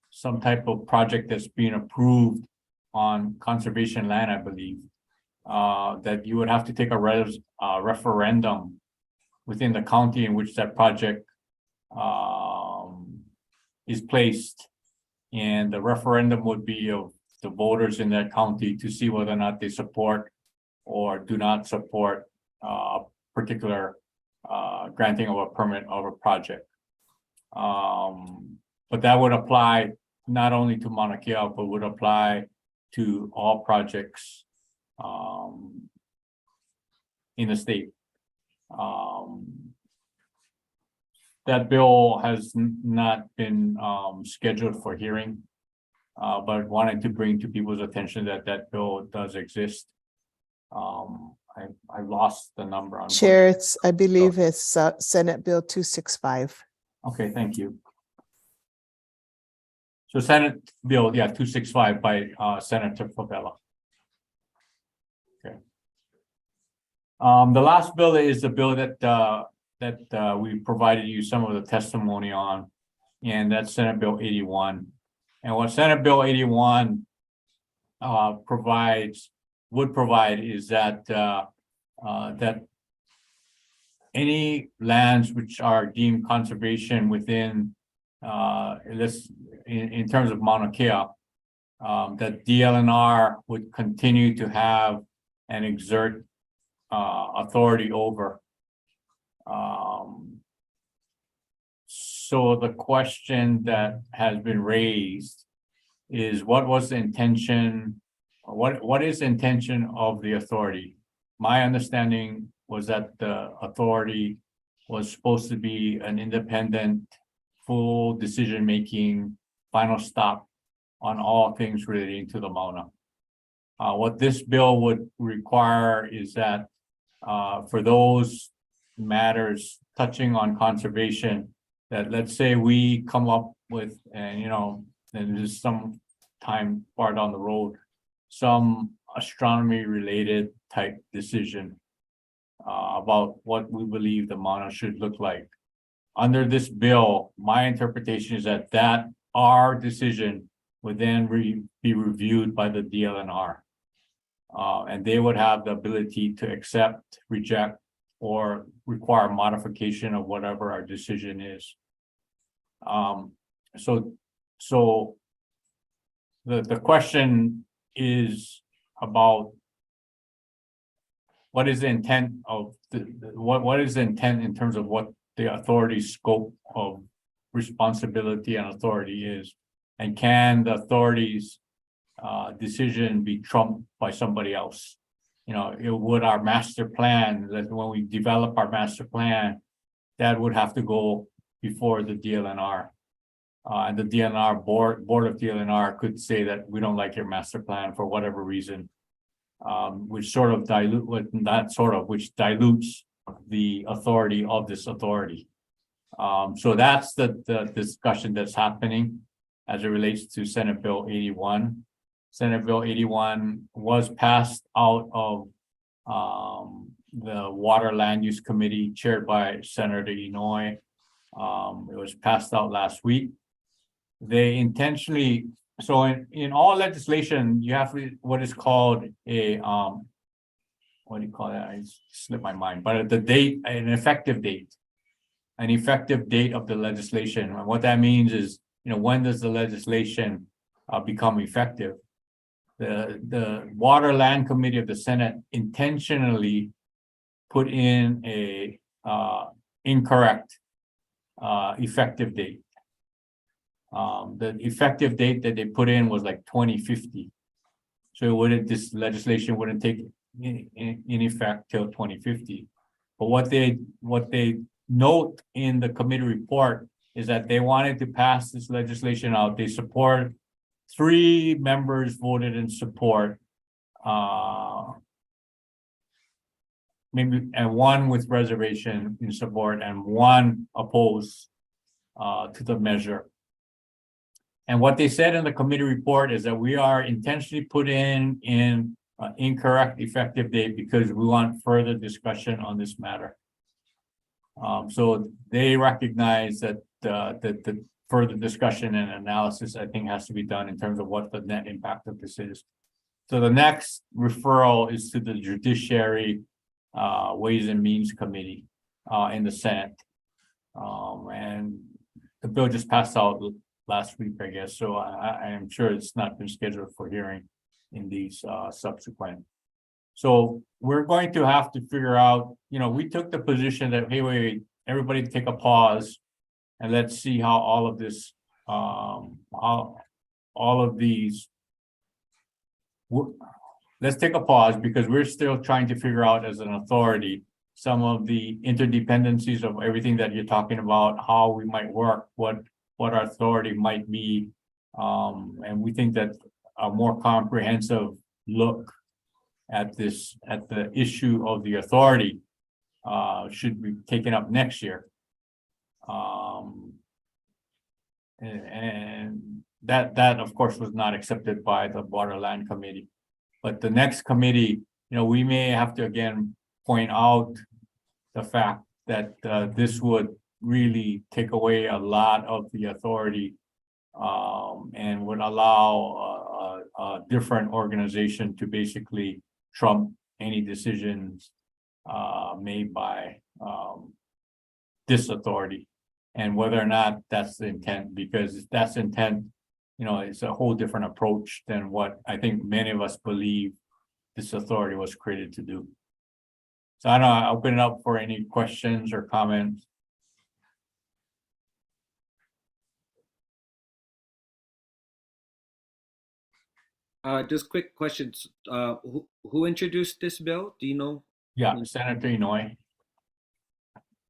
D: some type of project that's being approved on conservation land, I believe, that you would have to take a referendum within the county in which that project is placed. And the referendum would be of the voters in that county to see whether or not they support or do not support a particular granting of a permit of a project. But that would apply not only to Mauna Kea, but would apply to all projects in the state. That bill has not been scheduled for hearing, but wanted to bring to people's attention that that bill does exist. I lost the number on.
A: Chair, I believe it's Senate Bill 265.
D: Okay, thank you. So Senate Bill, 265 by Senator Favela. Okay. The last bill is the bill that we provided you some of the testimony on, and that's Senate Bill 81. And what Senate Bill 81 would provide is that that any lands which are deemed conservation within in terms of Mauna Kea, that DLNR would continue to have and exert authority over. So the question that has been raised is, what was the intention, what is the intention of the authority? My understanding was that the authority was supposed to be an independent, full decision-making, final stop on all things relating to the Mauna. What this bill would require is that for those matters touching on conservation, that let's say we come up with, and there's some time far down the road, some astronomy related type decision about what we believe the Mauna should look like. Under this bill, my interpretation is that our decision would then be reviewed by the DLNR. And they would have the ability to accept, reject, or require modification of whatever our decision is. So the question is about what is the intent of what is the intent in terms of what the authority's scope of responsibility and authority is, and can the authority's decision be trumped by somebody else? Would our master plan, that when we develop our master plan, that would have to go before the DLNR. And the DLNR board of DLNR could say that we don't like your master plan for whatever reason, which dilutes the authority of this authority. So that's the discussion that's happening as it relates to Senate Bill 81. Senate Bill 81 was passed out of the Water Land Use Committee chaired by Senator Inouye. It was passed out last week. They intentionally, so in all legislation, you have what is called a, what do you call that? I slipped my mind, but an effective date of the legislation. And what that means is, when does the legislation become effective? The Water Land Committee of the Senate intentionally put in a incorrect effective date. The effective date that they put in was like 2050. So this legislation wouldn't take in effect till 2050. But what they note in the committee report is that they wanted to pass this legislation out. They support, 3 members voted in support, maybe, and 1 with reservation in support, and 1 opposed to the measure. And what they said in the committee report is that we are intentionally put in incorrect effective date because we want further discussion on this matter. So they recognize that the further discussion and analysis, I think, has to be done in terms of what the net impact of this is. So the next referral is to the Judiciary Ways and Means Committee in the Senate. And the bill just passed out last week, I guess. So I am sure it's not been scheduled for hearing in these subsequent. So we're going to have to figure out, we took the position that, hey, wait, everybody take a pause and let's see how all of this, all of these, let's take a pause because we're still trying to figure out as an authority some of the interdependencies of everything that you're talking about, how we might work, what our authority might be. And we think that a more comprehensive look at the issue of the authority should be taken up next year. And that of course was not accepted by the Waterland Committee. But the next committee, we may have to again point out the fact that this would really take away a lot of the authority and would allow a different organization to basically trump any decisions made by this authority, and whether or not that's the intent, because if that's the intent, it's a whole different approach than what I think many of us believe this authority was created to do. So I don't know, I'll open it up for any questions or comments.
E: Just quick questions. Who introduced this bill? Do you know?
D: Yeah, Senator Inouye.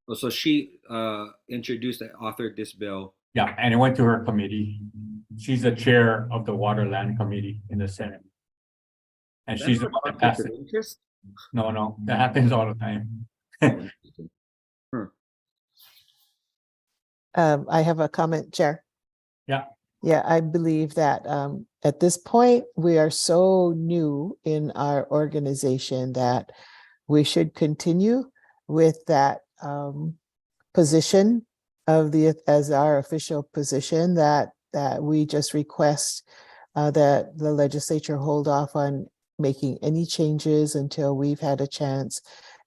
E: Oh, so she introduced and authored this bill.
D: Yeah, and it went to her committee. She's the chair of the Waterland Committee in the Senate. And she's the one that passed it.
E: Interest?
D: No, that happens all the time.
A: I have a comment, Chair.
D: Yeah.
A: Yeah, I believe that at this point, we are so new in our organization that we should continue with that position of as our official position that we just request that the legislature hold off on making any changes until we've had a chance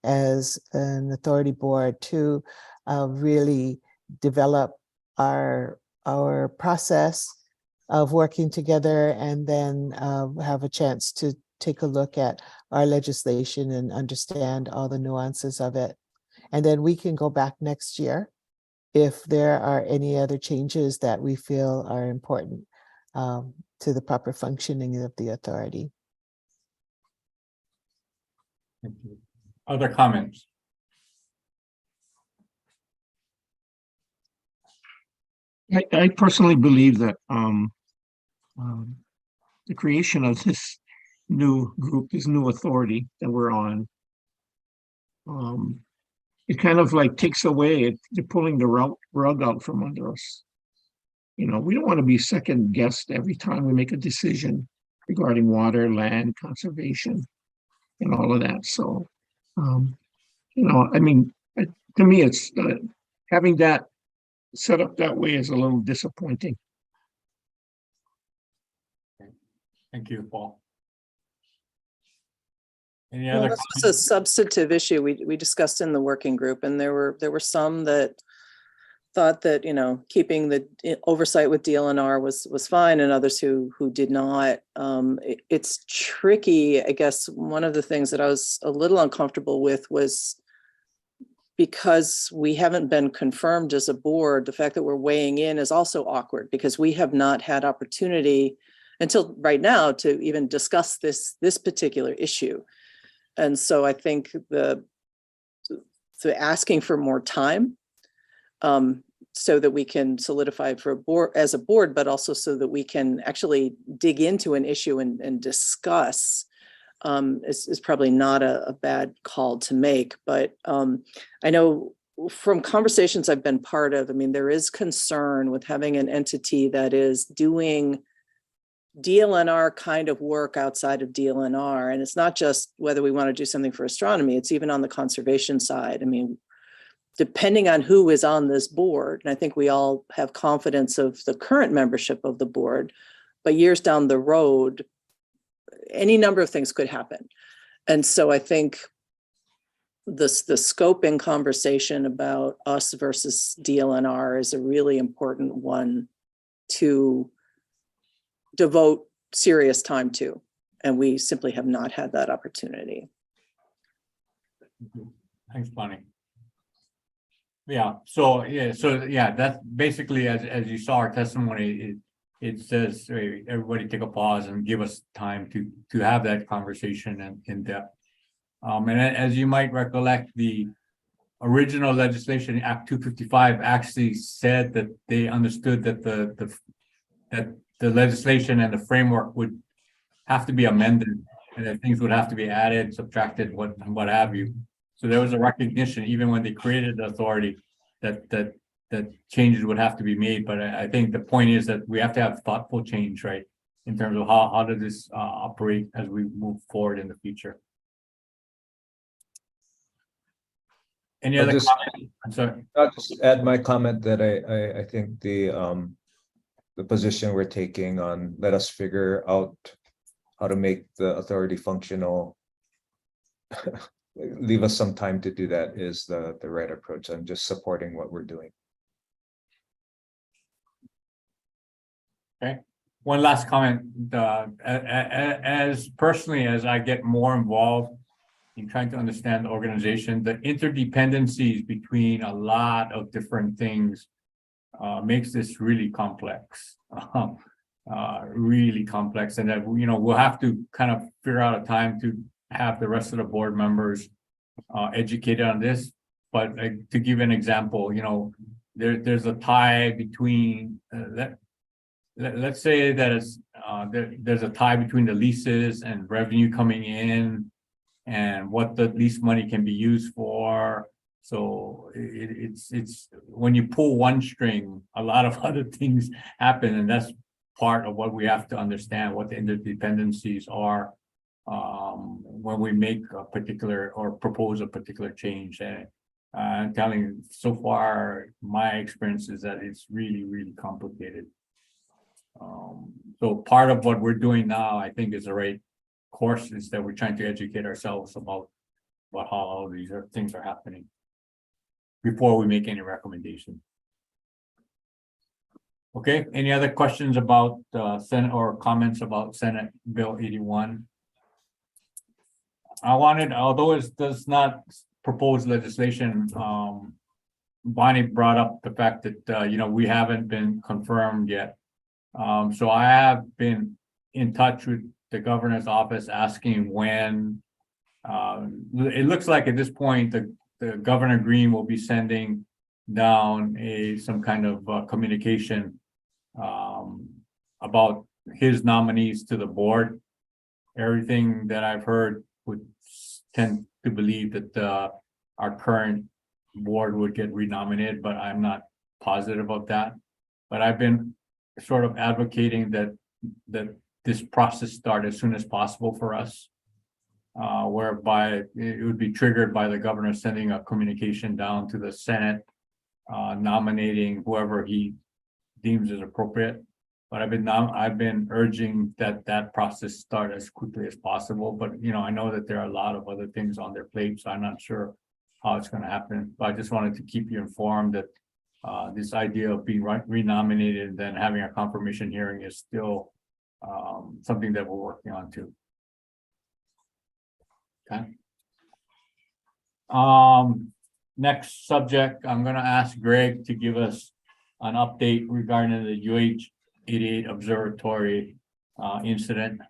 A: as an authority board to really develop our process of working together, and then have a chance to take a look at our legislation and understand all the nuances of it. And then we can go back next year if there are any other changes that we feel are important to the proper functioning of the authority.
D: Thank you. Other comments?
I: I personally believe that the creation of this new group, this new authority that we're on, it kind of like takes away, they're pulling the rug out from under us. We don't want to be second guessed every time we make a decision regarding water, land, conservation, and all of that. So, I mean, to me, it's having that set up that way is a little disappointing.
D: Thank you, Paul. Any
J: Well,
D: other
J: this was a
D: comments?
J: substantive issue we discussed in the working group, and there were some that thought that keeping the oversight with DLNR was fine, and others who did not. It's tricky. I guess one of the things that I was a little uncomfortable with was, because we haven't been confirmed as a board, the fact that we're weighing in is also awkward, because we have not had opportunity until right now to even discuss this particular issue. And so I think the asking for more time so that we can solidify for a board as a board, but also so that we can actually dig into an issue and discuss is probably not a bad call to make. But I know from conversations I've been part of, I mean, there is concern with having an entity that is doing DLNR kind of work outside of DLNR. And it's not just whether we want to do something for astronomy, it's even on the conservation side. I mean, depending on who is on this board, and I think we all have confidence of the current membership of the board, but years down the road, any number of things could happen. And so I think the scoping conversation about us versus DLNR is a really important one to devote serious time to. And we simply have not had that opportunity.
D: Thanks, Bonnie. Yeah, so that's basically, as you saw our testimony, it says, hey, everybody take a pause and give us time to have that conversation and in depth. And as you might recollect, the original legislation, Act 255, actually said that they understood that the legislation and the framework would have to be amended, and that things would have to be added, subtracted, what have you. So there was a recognition, even when they created the authority, that changes would have to be made. But I think the point is that we have to have thoughtful change, right, in terms of how does this operate as we move forward in the future. Any other comments? I'm sorry.
H: I'll just add my comment that I think the position we're taking on let us figure out how to make the authority functional, leave us some time to do that, is the right approach. I'm just supporting what we're doing.
D: Okay. One last comment. As personally as I get more involved in trying to understand the organization, the interdependencies between a lot of different things makes this really complex. Really complex, and that we'll have to kind of figure out a time to have the rest of the board members educated on this. But to give an example, there's a tie between let's say that it's there's a tie between the leases and revenue coming in and what the lease money can be used for. So it's when you pull one string, a lot of other things happen, and that's part of what we have to understand, what the interdependencies are when we make a particular or propose a particular change. I'm telling you, so far, my experience is that it's really, really complicated. So part of what we're doing now, I think, is the right course, is that we're trying to educate ourselves about how all these things are happening before we make any recommendation. Okay, any other questions about Senate or comments about Senate Bill 81? I wanted, although it does not propose legislation, Bonnie brought up the fact that we haven't been confirmed yet. So I have been in touch with the governor's office asking when. It looks like at this point the Governor Green will be sending down some kind of communication about his nominees to the board. Everything that I've heard would tend to believe that our current board would get renominated, but I'm not positive of that. But I've been sort of advocating that this process start as soon as possible for us, whereby it would be triggered by the governor sending a communication down to the Senate, nominating whoever he deems is appropriate. But I've been urging that process start as quickly as possible. But I know that there are a lot of other things on their plate, so I'm not sure how it's going to happen. But I just wanted to keep you informed that this idea of being renominated and then having a confirmation hearing is still something that we're working on too. Okay. Next subject, I'm going to ask Greg to give us an update regarding the UH-88 observatory incident.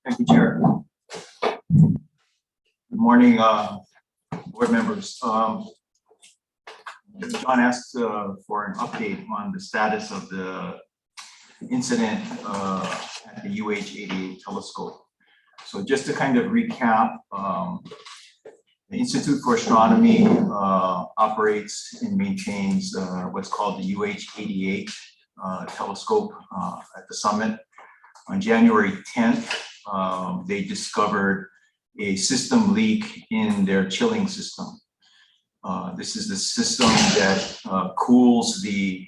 K: Thank you, Chair. Good morning, board members. John asked for an update on the status of the incident at the UH-88 telescope. So just to kind of recap, the Institute for Astronomy operates and maintains what's called the UH-88 telescope at the summit. On January 10th, they discovered a system leak in their chilling system. This is the system that cools the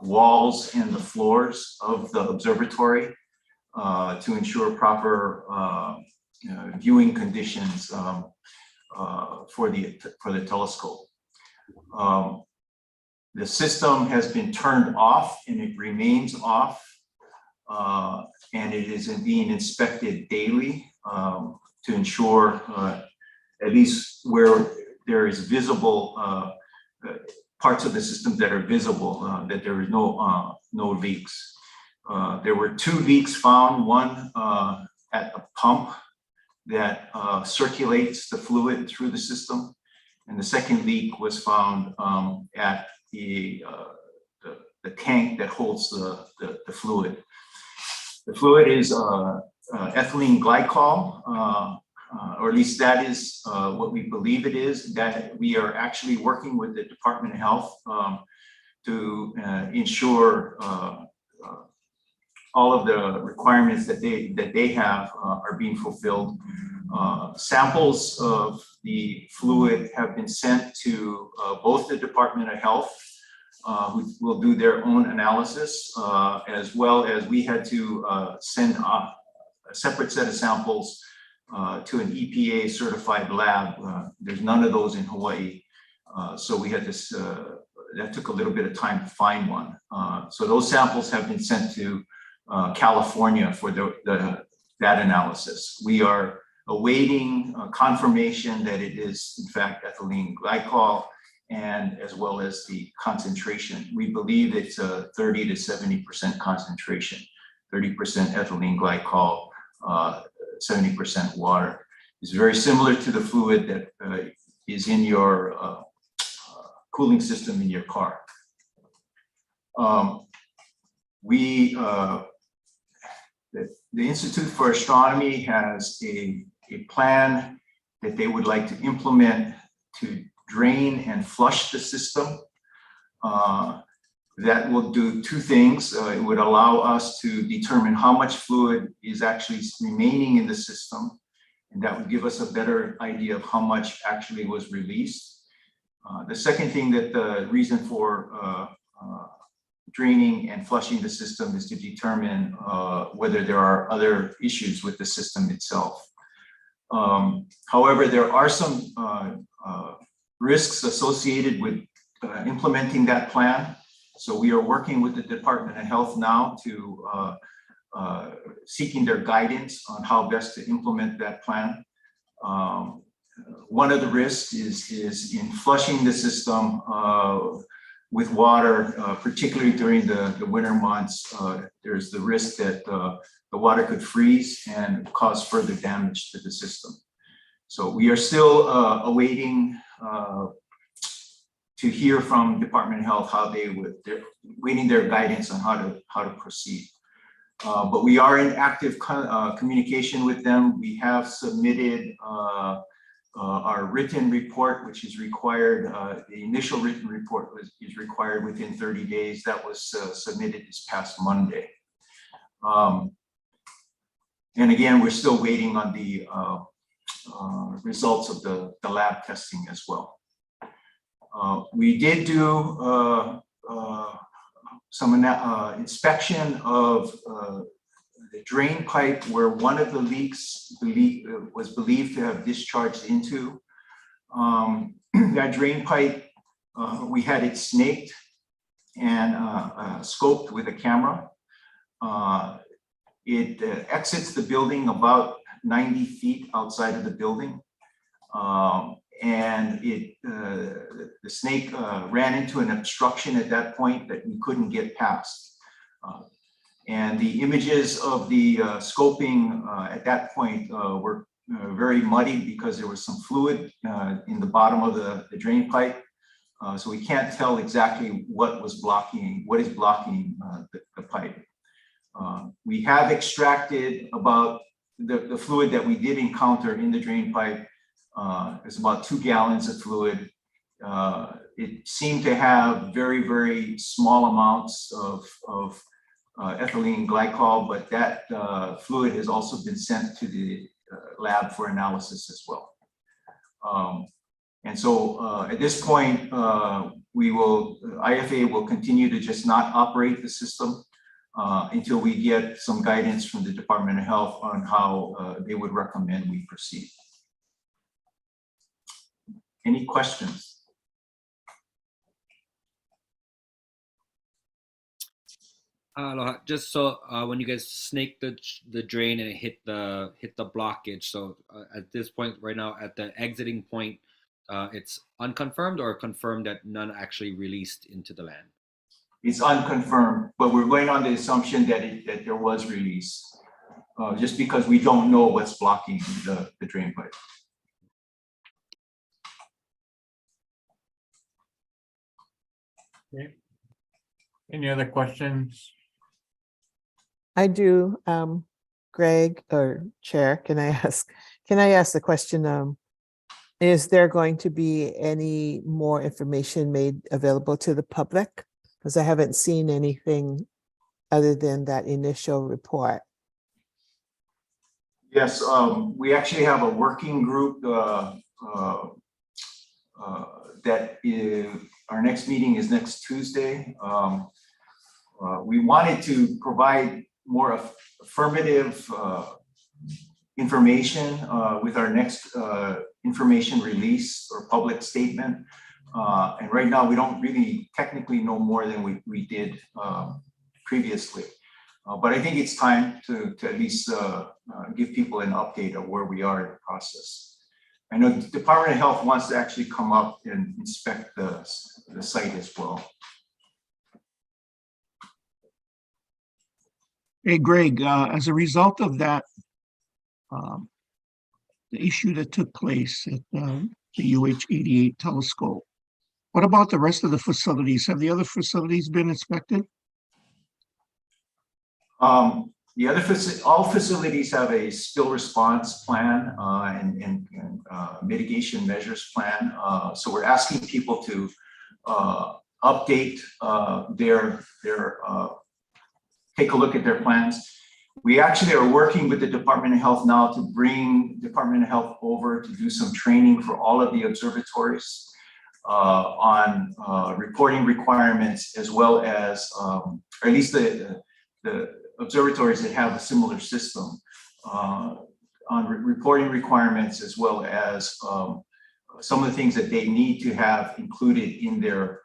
K: walls and the floors of the observatory to ensure proper viewing conditions for the telescope. The system has been turned off and it remains off, and it is being inspected daily to ensure at least where there is visible parts of the system that are visible, that there is no leaks. There were 2 leaks found, one at the pump that circulates the fluid through the system, and the second leak was found at the tank that holds the fluid. The fluid is ethylene glycol, or at least that is what we believe it is. That we are actually working with the Department of Health to ensure all of the requirements that they have are being fulfilled. Samples of the fluid have been sent to both the Department of Health, who will do their own analysis, as well as we had to send a separate set of samples to an EPA certified lab. There's none of those in Hawaii. So we had this, that took a little bit of time to find one. So those samples have been sent to California for that analysis. We are awaiting confirmation that it is in fact ethylene glycol, and as well as the concentration. We believe it's a 30 to 70% concentration, 30% ethylene glycol, 70% water. It's very similar to the fluid that is in your cooling system in your car. The Institute for Astronomy has a plan that they would like to implement to drain and flush the system. That will do 2 things. It would allow us to determine how much fluid is actually remaining in the system, and that would give us a better idea of how much actually was released. The second thing, that the reason for draining and flushing the system is to determine whether there are other issues with the system itself. However, there are some risks associated with implementing that plan. So we are working with the Department of Health now to seeking their guidance on how best to implement that plan. One of the risks is in flushing the system with water, particularly during the winter months. There's the risk that the water could freeze and cause further damage to the system. So we are still awaiting to hear from Department of Health how they're waiting their guidance on how to proceed. But we are in active communication with them. We have submitted our written report, which is required. The initial written report is required within 30 days. That was submitted this past Monday. And again, we're still waiting on the results of the lab testing as well. We did do some inspection of the drain pipe where one of the leaks was believed to have discharged into. That drain pipe, we had it snaked and scoped with a camera. It exits the building about 90 feet outside of the building. And the snake ran into an obstruction at that point that we couldn't get past. And the images of the scoping at that point were very muddy because there was some fluid in the bottom of the drain pipe. So we can't tell exactly what is blocking the pipe. We have extracted about the fluid that we did encounter in the drain pipe. It's about 2 gallons of fluid. it seemed to have very, very small amounts of ethylene glycol, but that fluid has also been sent to the lab for analysis as well. And so at this point, IFA will continue to just not operate the system until we get some guidance from the Department of Health on how they would recommend we proceed. Any questions?
E: Aloha. Just so when you guys snake the drain and it hit the blockage, so at this point right now at the exiting point, it's unconfirmed or confirmed that none actually released into the land?
K: It's unconfirmed, but we're going on the assumption that there was release, just because we don't know what's blocking the drain pipe.
D: Okay. Any other questions?
A: I do, Greg or Chair, can I ask the question, is there going to be any more information made available to the public? Because I haven't seen anything other than that initial report.
K: Yes, we actually have a working group that is, our next meeting is next Tuesday. We wanted to provide more affirmative information with our next information release or public statement. And right now we don't really technically know more than we did previously. But I think it's time to at least give people an update of where we are in the process. I know the Department of Health wants to actually come up and inspect the site as well.
I: Hey, Greg, as a result of that, the issue that took place at the UH-88 telescope, what about the rest of the facilities? Have the other facilities been inspected?
K: The other all facilities have a spill response plan and mitigation measures plan. So we're asking people to update their take a look at their plans. We actually are working with the Department of Health now to bring Department of Health over to do some training for all of the observatories on reporting requirements, as well as, or at least the observatories that have a similar system on reporting requirements, as well as some of the things that they need to have included in their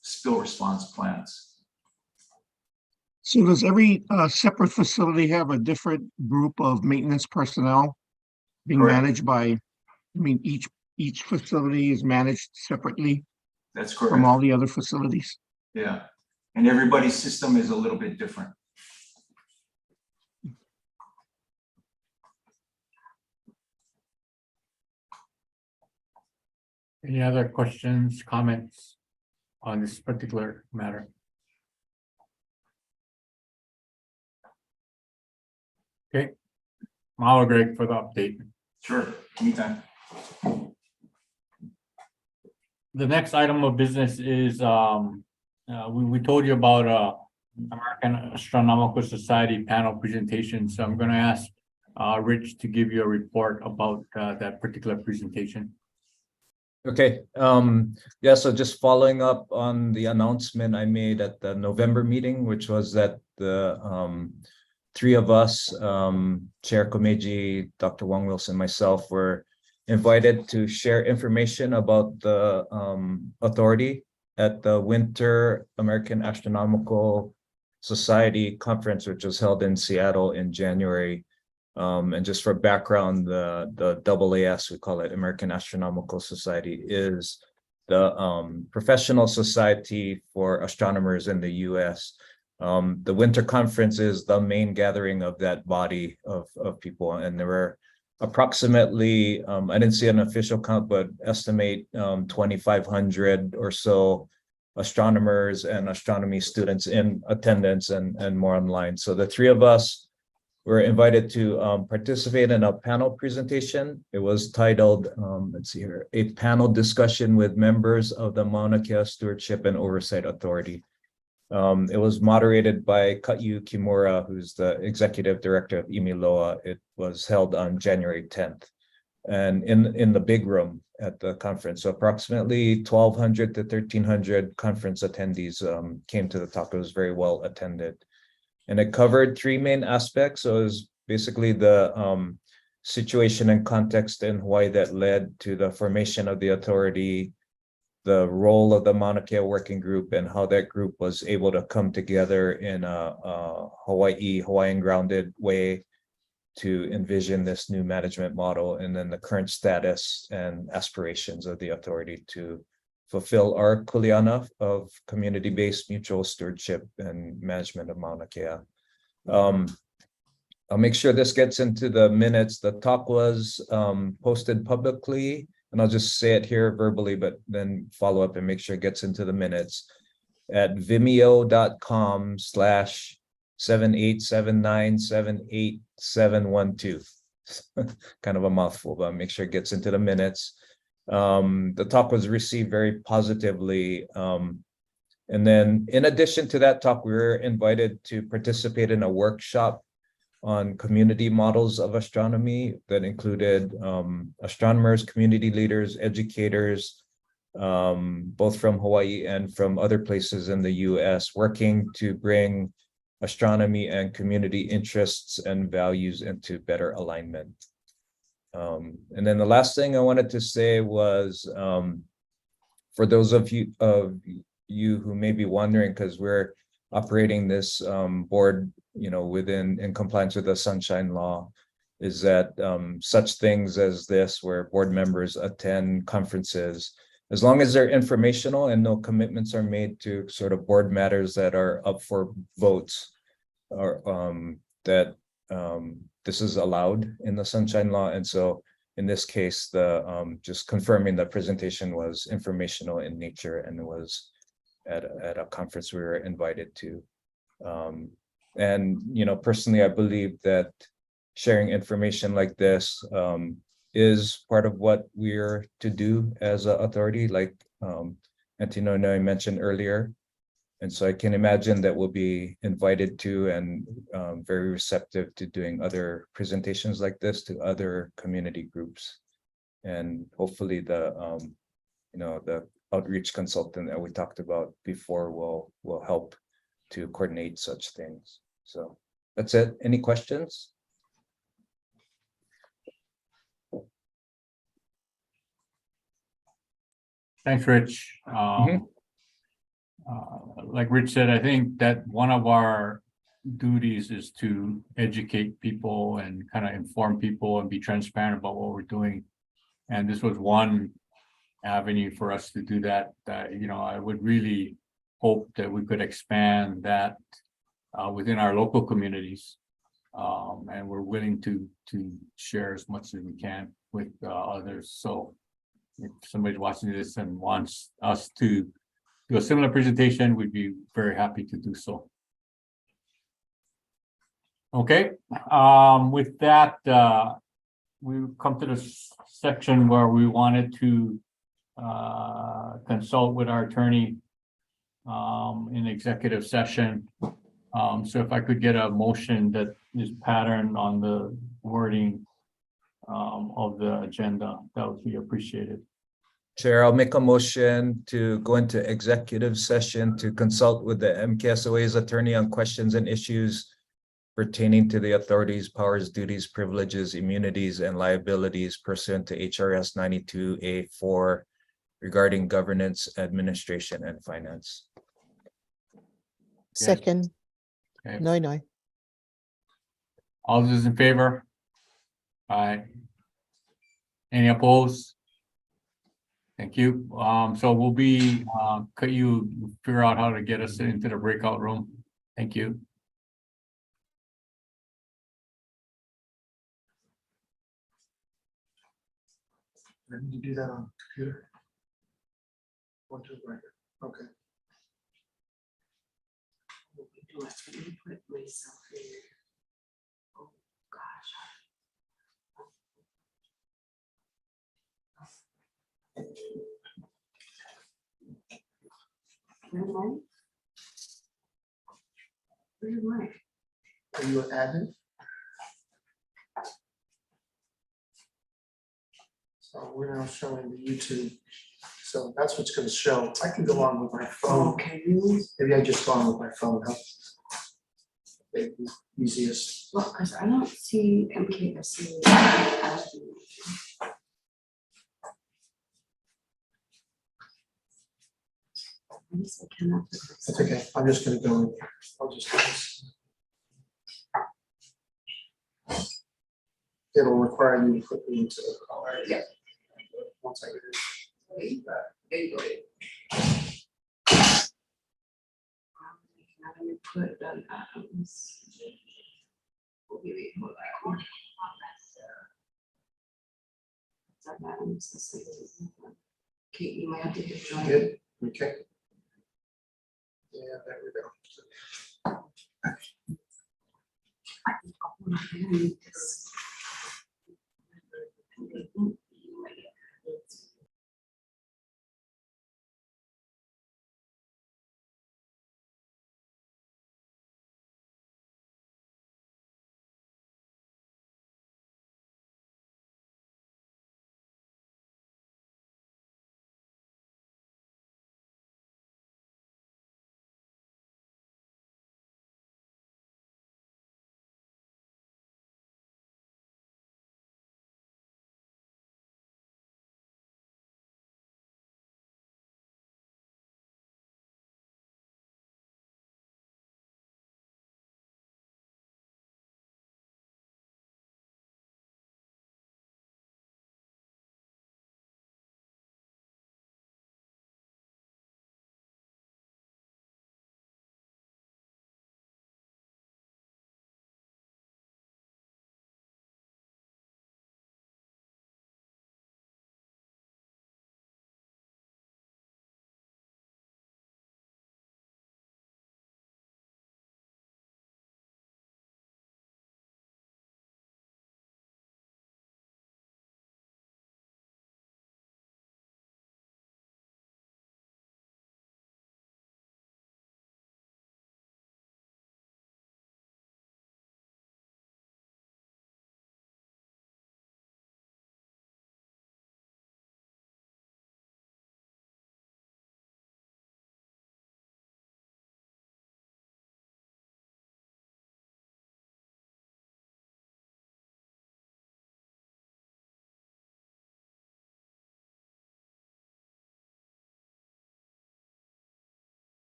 K: spill response plans.
I: So does every separate facility have a different group of maintenance personnel being
K: Correct.
I: managed by, I mean, each facility is managed separately
K: That's correct.
I: from all the other facilities?
K: Yeah, and everybody's system is a little bit different.
D: Any other questions, comments on this particular matter? Okay, mahalo, Greg, for the update.
K: Sure, anytime.
D: The next item of business is we told you about American Astronomical Society panel presentation. So I'm going to ask Rich to give you a report about that particular presentation.
H: Okay, yeah, so just following up on the announcement I made at the November meeting, which was that the three of us, Chair Komeji, Dr. Wang Wilson, myself, were invited to share information about the authority at the Winter American Astronomical Society conference, which was held in Seattle in January. And just for background, the AAS, we call it American Astronomical Society, is the professional society for astronomers in the US. The winter conference is the main gathering of that body of people, and there were approximately, I didn't see an official count, but estimate 2,500 or so astronomers and astronomy students in attendance and more online. So the three of us We're invited to participate in a panel presentation. It was titled, let's see here, a panel discussion with members of the Mauna Kea Stewardship and Oversight Authority. It was moderated by Katyu Kimura, who's the executive director of Imiloa. It was held on January 10th and in the big room at the conference. So approximately 1,200 to 1,300 conference attendees came to the talk. It was very well attended. And it covered three main aspects. So it was basically the situation and context in Hawaii that led to the formation of the authority, the role of the Mauna Kea working group, and how that group was able to come together in a Hawaiian grounded way to envision this new management model, and then the current status and aspirations of the authority to fulfill our kuleana of community-based mutual stewardship and management of Mauna Kea. I'll make sure this gets into the minutes. The talk was posted publicly, and I'll just say it here verbally, but then follow up and make sure it gets into the minutes at vimeo.com/78797871 kind of a mouthful, but make sure it gets into the minutes. The talk was received very positively. And then in addition to that talk, we were invited to participate in a workshop on community models of astronomy that included astronomers, community leaders, educators, both from Hawaii and from other places in the US, working to bring astronomy and community interests and values into better alignment. And then the last thing I wanted to say was, for those of you who may be wondering, because we're operating this board, in compliance with the Sunshine Law, is that such things as this, where board members attend conferences, as long as they're informational and no commitments are made to sort of board matters that are up for votes, or that this is allowed in the Sunshine Law. And so in this case, the just confirming the presentation was informational in nature and was at a conference we were invited to. And personally, I believe that sharing information like this is part of what we're to do as an authority, like Auntie Noinoi mentioned earlier. And so I can imagine that we'll be invited to and very receptive to doing other presentations like this to other community groups. And hopefully the outreach consultant that we talked about before will help to coordinate such things. So that's it. Any questions?
D: Thanks, Rich. Like Rich said, I think that one of our duties is to educate people and kind of inform people and be transparent about what we're doing. And this was one avenue for us to do that. I would really hope that we could expand that within our local communities. And we're willing to share as much as we can with others. So if somebody's watching this and wants us to do a similar presentation, we'd be very happy to do so. Okay, with that, we've come to the section where we wanted to consult with our attorney in executive session. So if I could get a motion that is patterned on the wording of the agenda, that would be appreciated.
H: Chair, I'll make a motion to go into executive session to consult with the MKSOA's attorney on questions and issues pertaining to the authority's powers, duties, privileges, immunities, and liabilities pursuant to HRS 92A4 regarding governance, administration, and finance.
A: Second,
D: Okay.
A: Noinoi.
D: All those in favor? Aye. Any opposed? Thank you. So we'll be, could you figure out how to get us into the breakout room? Thank you.
F: I need to do that on computer. One, two, right. Okay.
B: Do I have to put myself in? Where am I? Where am I?
F: Are you an admin? So we're now showing the YouTube. So that's what's gonna show. I can go on with my phone.
B: Okay.
F: Maybe I just go on with my phone. Huh? Maybe easiest.
B: Well, because I don't see MKSOA. I guess I cannot.
F: That's okay. I'm just gonna go in. I'll just do this. It'll require you to put me into the call.
B: Yeah.
F: Once I get in.
B: There you go. Let me put the, wait, hold on. Okay, you might have to hit join.
F: Good, okay. Yeah, there we go.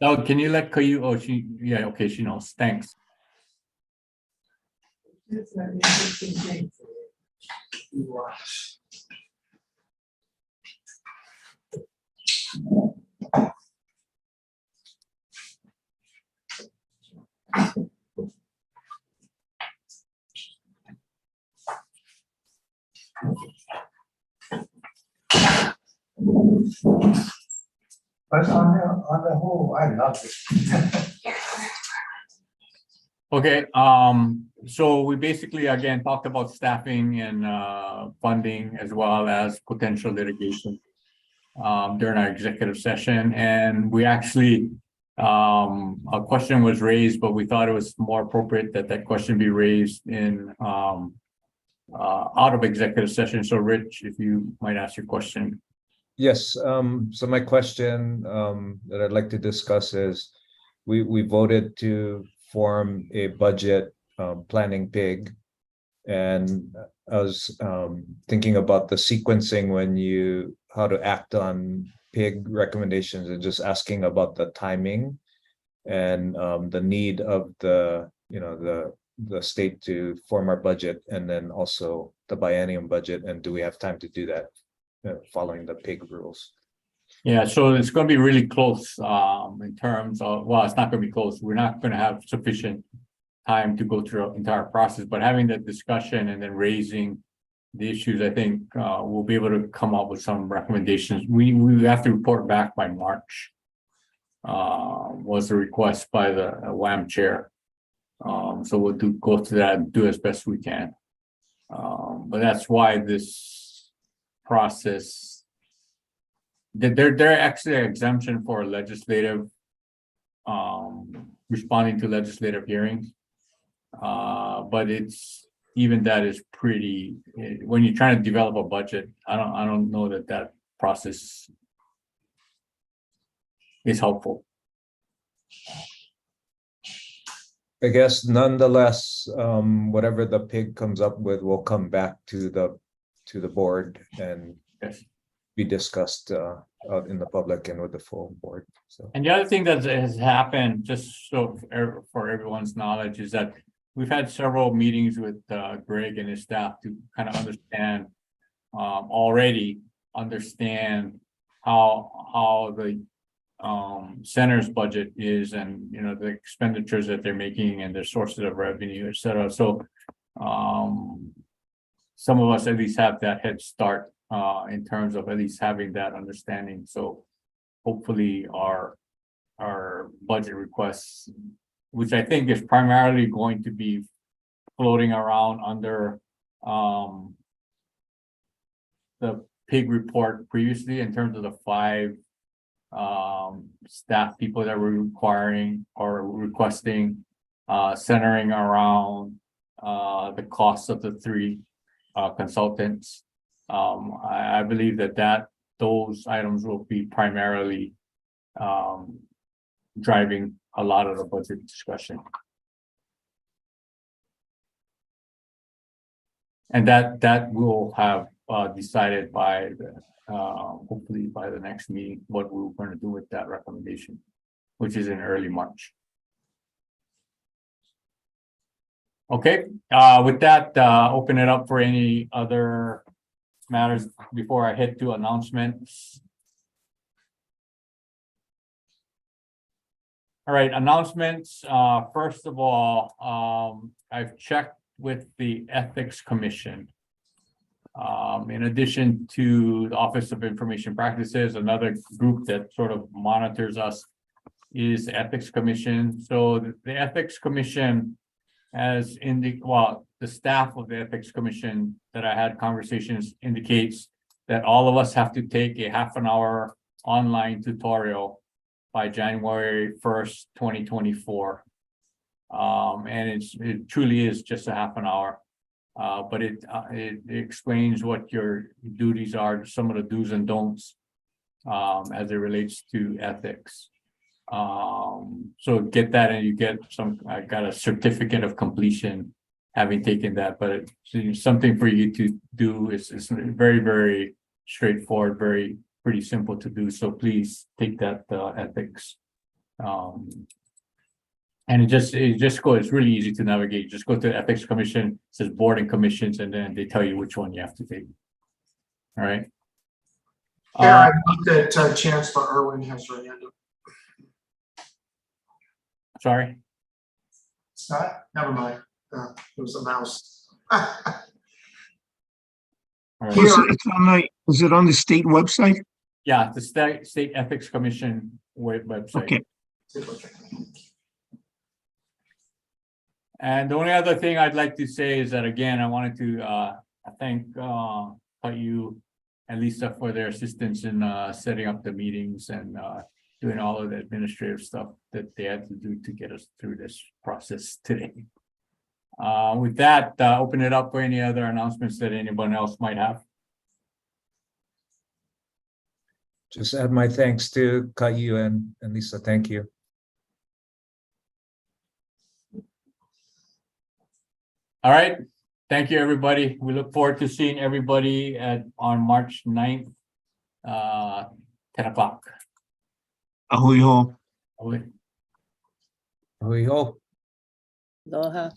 D: Oh, can you let Caillou? Oh, yeah, okay, she knows. Thanks.
L: But on the whole, I love it.
D: Okay, so we basically again talked about staffing and funding as well as potential litigation during our executive session, and we actually a question was raised, but we thought it was more appropriate that that question be raised in out of executive session. So Rich, if you might ask your question.
H: Yes, so my question that I'd like to discuss is we voted to form a budget planning pig, and I was thinking about the sequencing when how to act on pig recommendations, and just asking about the timing and the need of the state to form our budget, and then also the biennium budget, and do we have time to do that following the pig rules?
D: Yeah, so it's going to be really close in terms of, well, it's not going to be close. We're not going to have sufficient time to go through the entire process, but having that discussion and then raising the issues, I think we'll be able to come up with some recommendations. We have to report back by March, was the request by the WAM chair. So we'll go through that and do as best we can. But that's why this process, they're actually an exemption for legislative, responding to legislative hearings. But it's, even that is pretty, when you're trying to develop a budget, I don't know that process is helpful.
H: I guess nonetheless, whatever the pig comes up with will come back to the board and
D: Yes.
H: be discussed out in the public and with the full board. So,
D: And the other thing that has happened, just so for everyone's knowledge, is that we've had several meetings with Greg and his staff to kind of understand how the center's budget is, and the expenditures that they're making and their sources of revenue, et cetera. So some of us at least have that head start in terms of at least having that understanding. So hopefully our budget requests, which I think is primarily going to be floating around under the pig report previously, in terms of the 5 staff people that we're requiring or requesting, centering around the cost of the 3 consultants. I believe that those items will be primarily driving a lot of the budget discussion. And that will have decided by hopefully by the next meeting, what we're going to do with that recommendation, which is in early March. Okay, with that, open it up for any other matters before I head to announcements. All right, announcements. First of all, I've checked with the Ethics Commission. In addition to the Office of Information Practices, another group that sort of monitors us is the Ethics Commission. So the Ethics Commission, as in the staff of the Ethics Commission that I had conversations, indicates that all of us have to take a half-an-hour online tutorial by January 1st, 2024. And it truly is just a half an hour. But it explains what your duties are, some of the do's and don'ts as it relates to ethics. So get that, and you get I got a certificate of completion having taken that, but it's something for you to do. It's very, very straightforward, pretty simple to do. So please take that ethics. And it's really easy to navigate. You just go to the Ethics Commission, it says Board and Commissions, and then they tell you which one you have to take. All right.
F: Yeah, I think that Chancellor Irwin has her hand up.
D: Sorry.
F: It's not, never mind. It was a mouse.
D: All right.
I: Is it on the state website?
D: Yeah, the State Ethics Commission website.
I: Okay.
D: And the only other thing I'd like to say is that, again, I wanted to thank you and Lisa for their assistance in setting up the meetings and doing all of the administrative stuff that they had to do to get us through this process today. With that, open it up for any other announcements that anyone else might have.
H: Just add my thanks to Caillou and Lisa. Thank you.
D: All right. Thank you, everybody. We look forward to seeing everybody on March 9th, 10 o'clock.
I: Ahui ho.
D: Ahoy.
H: We hope.
J: Aloha.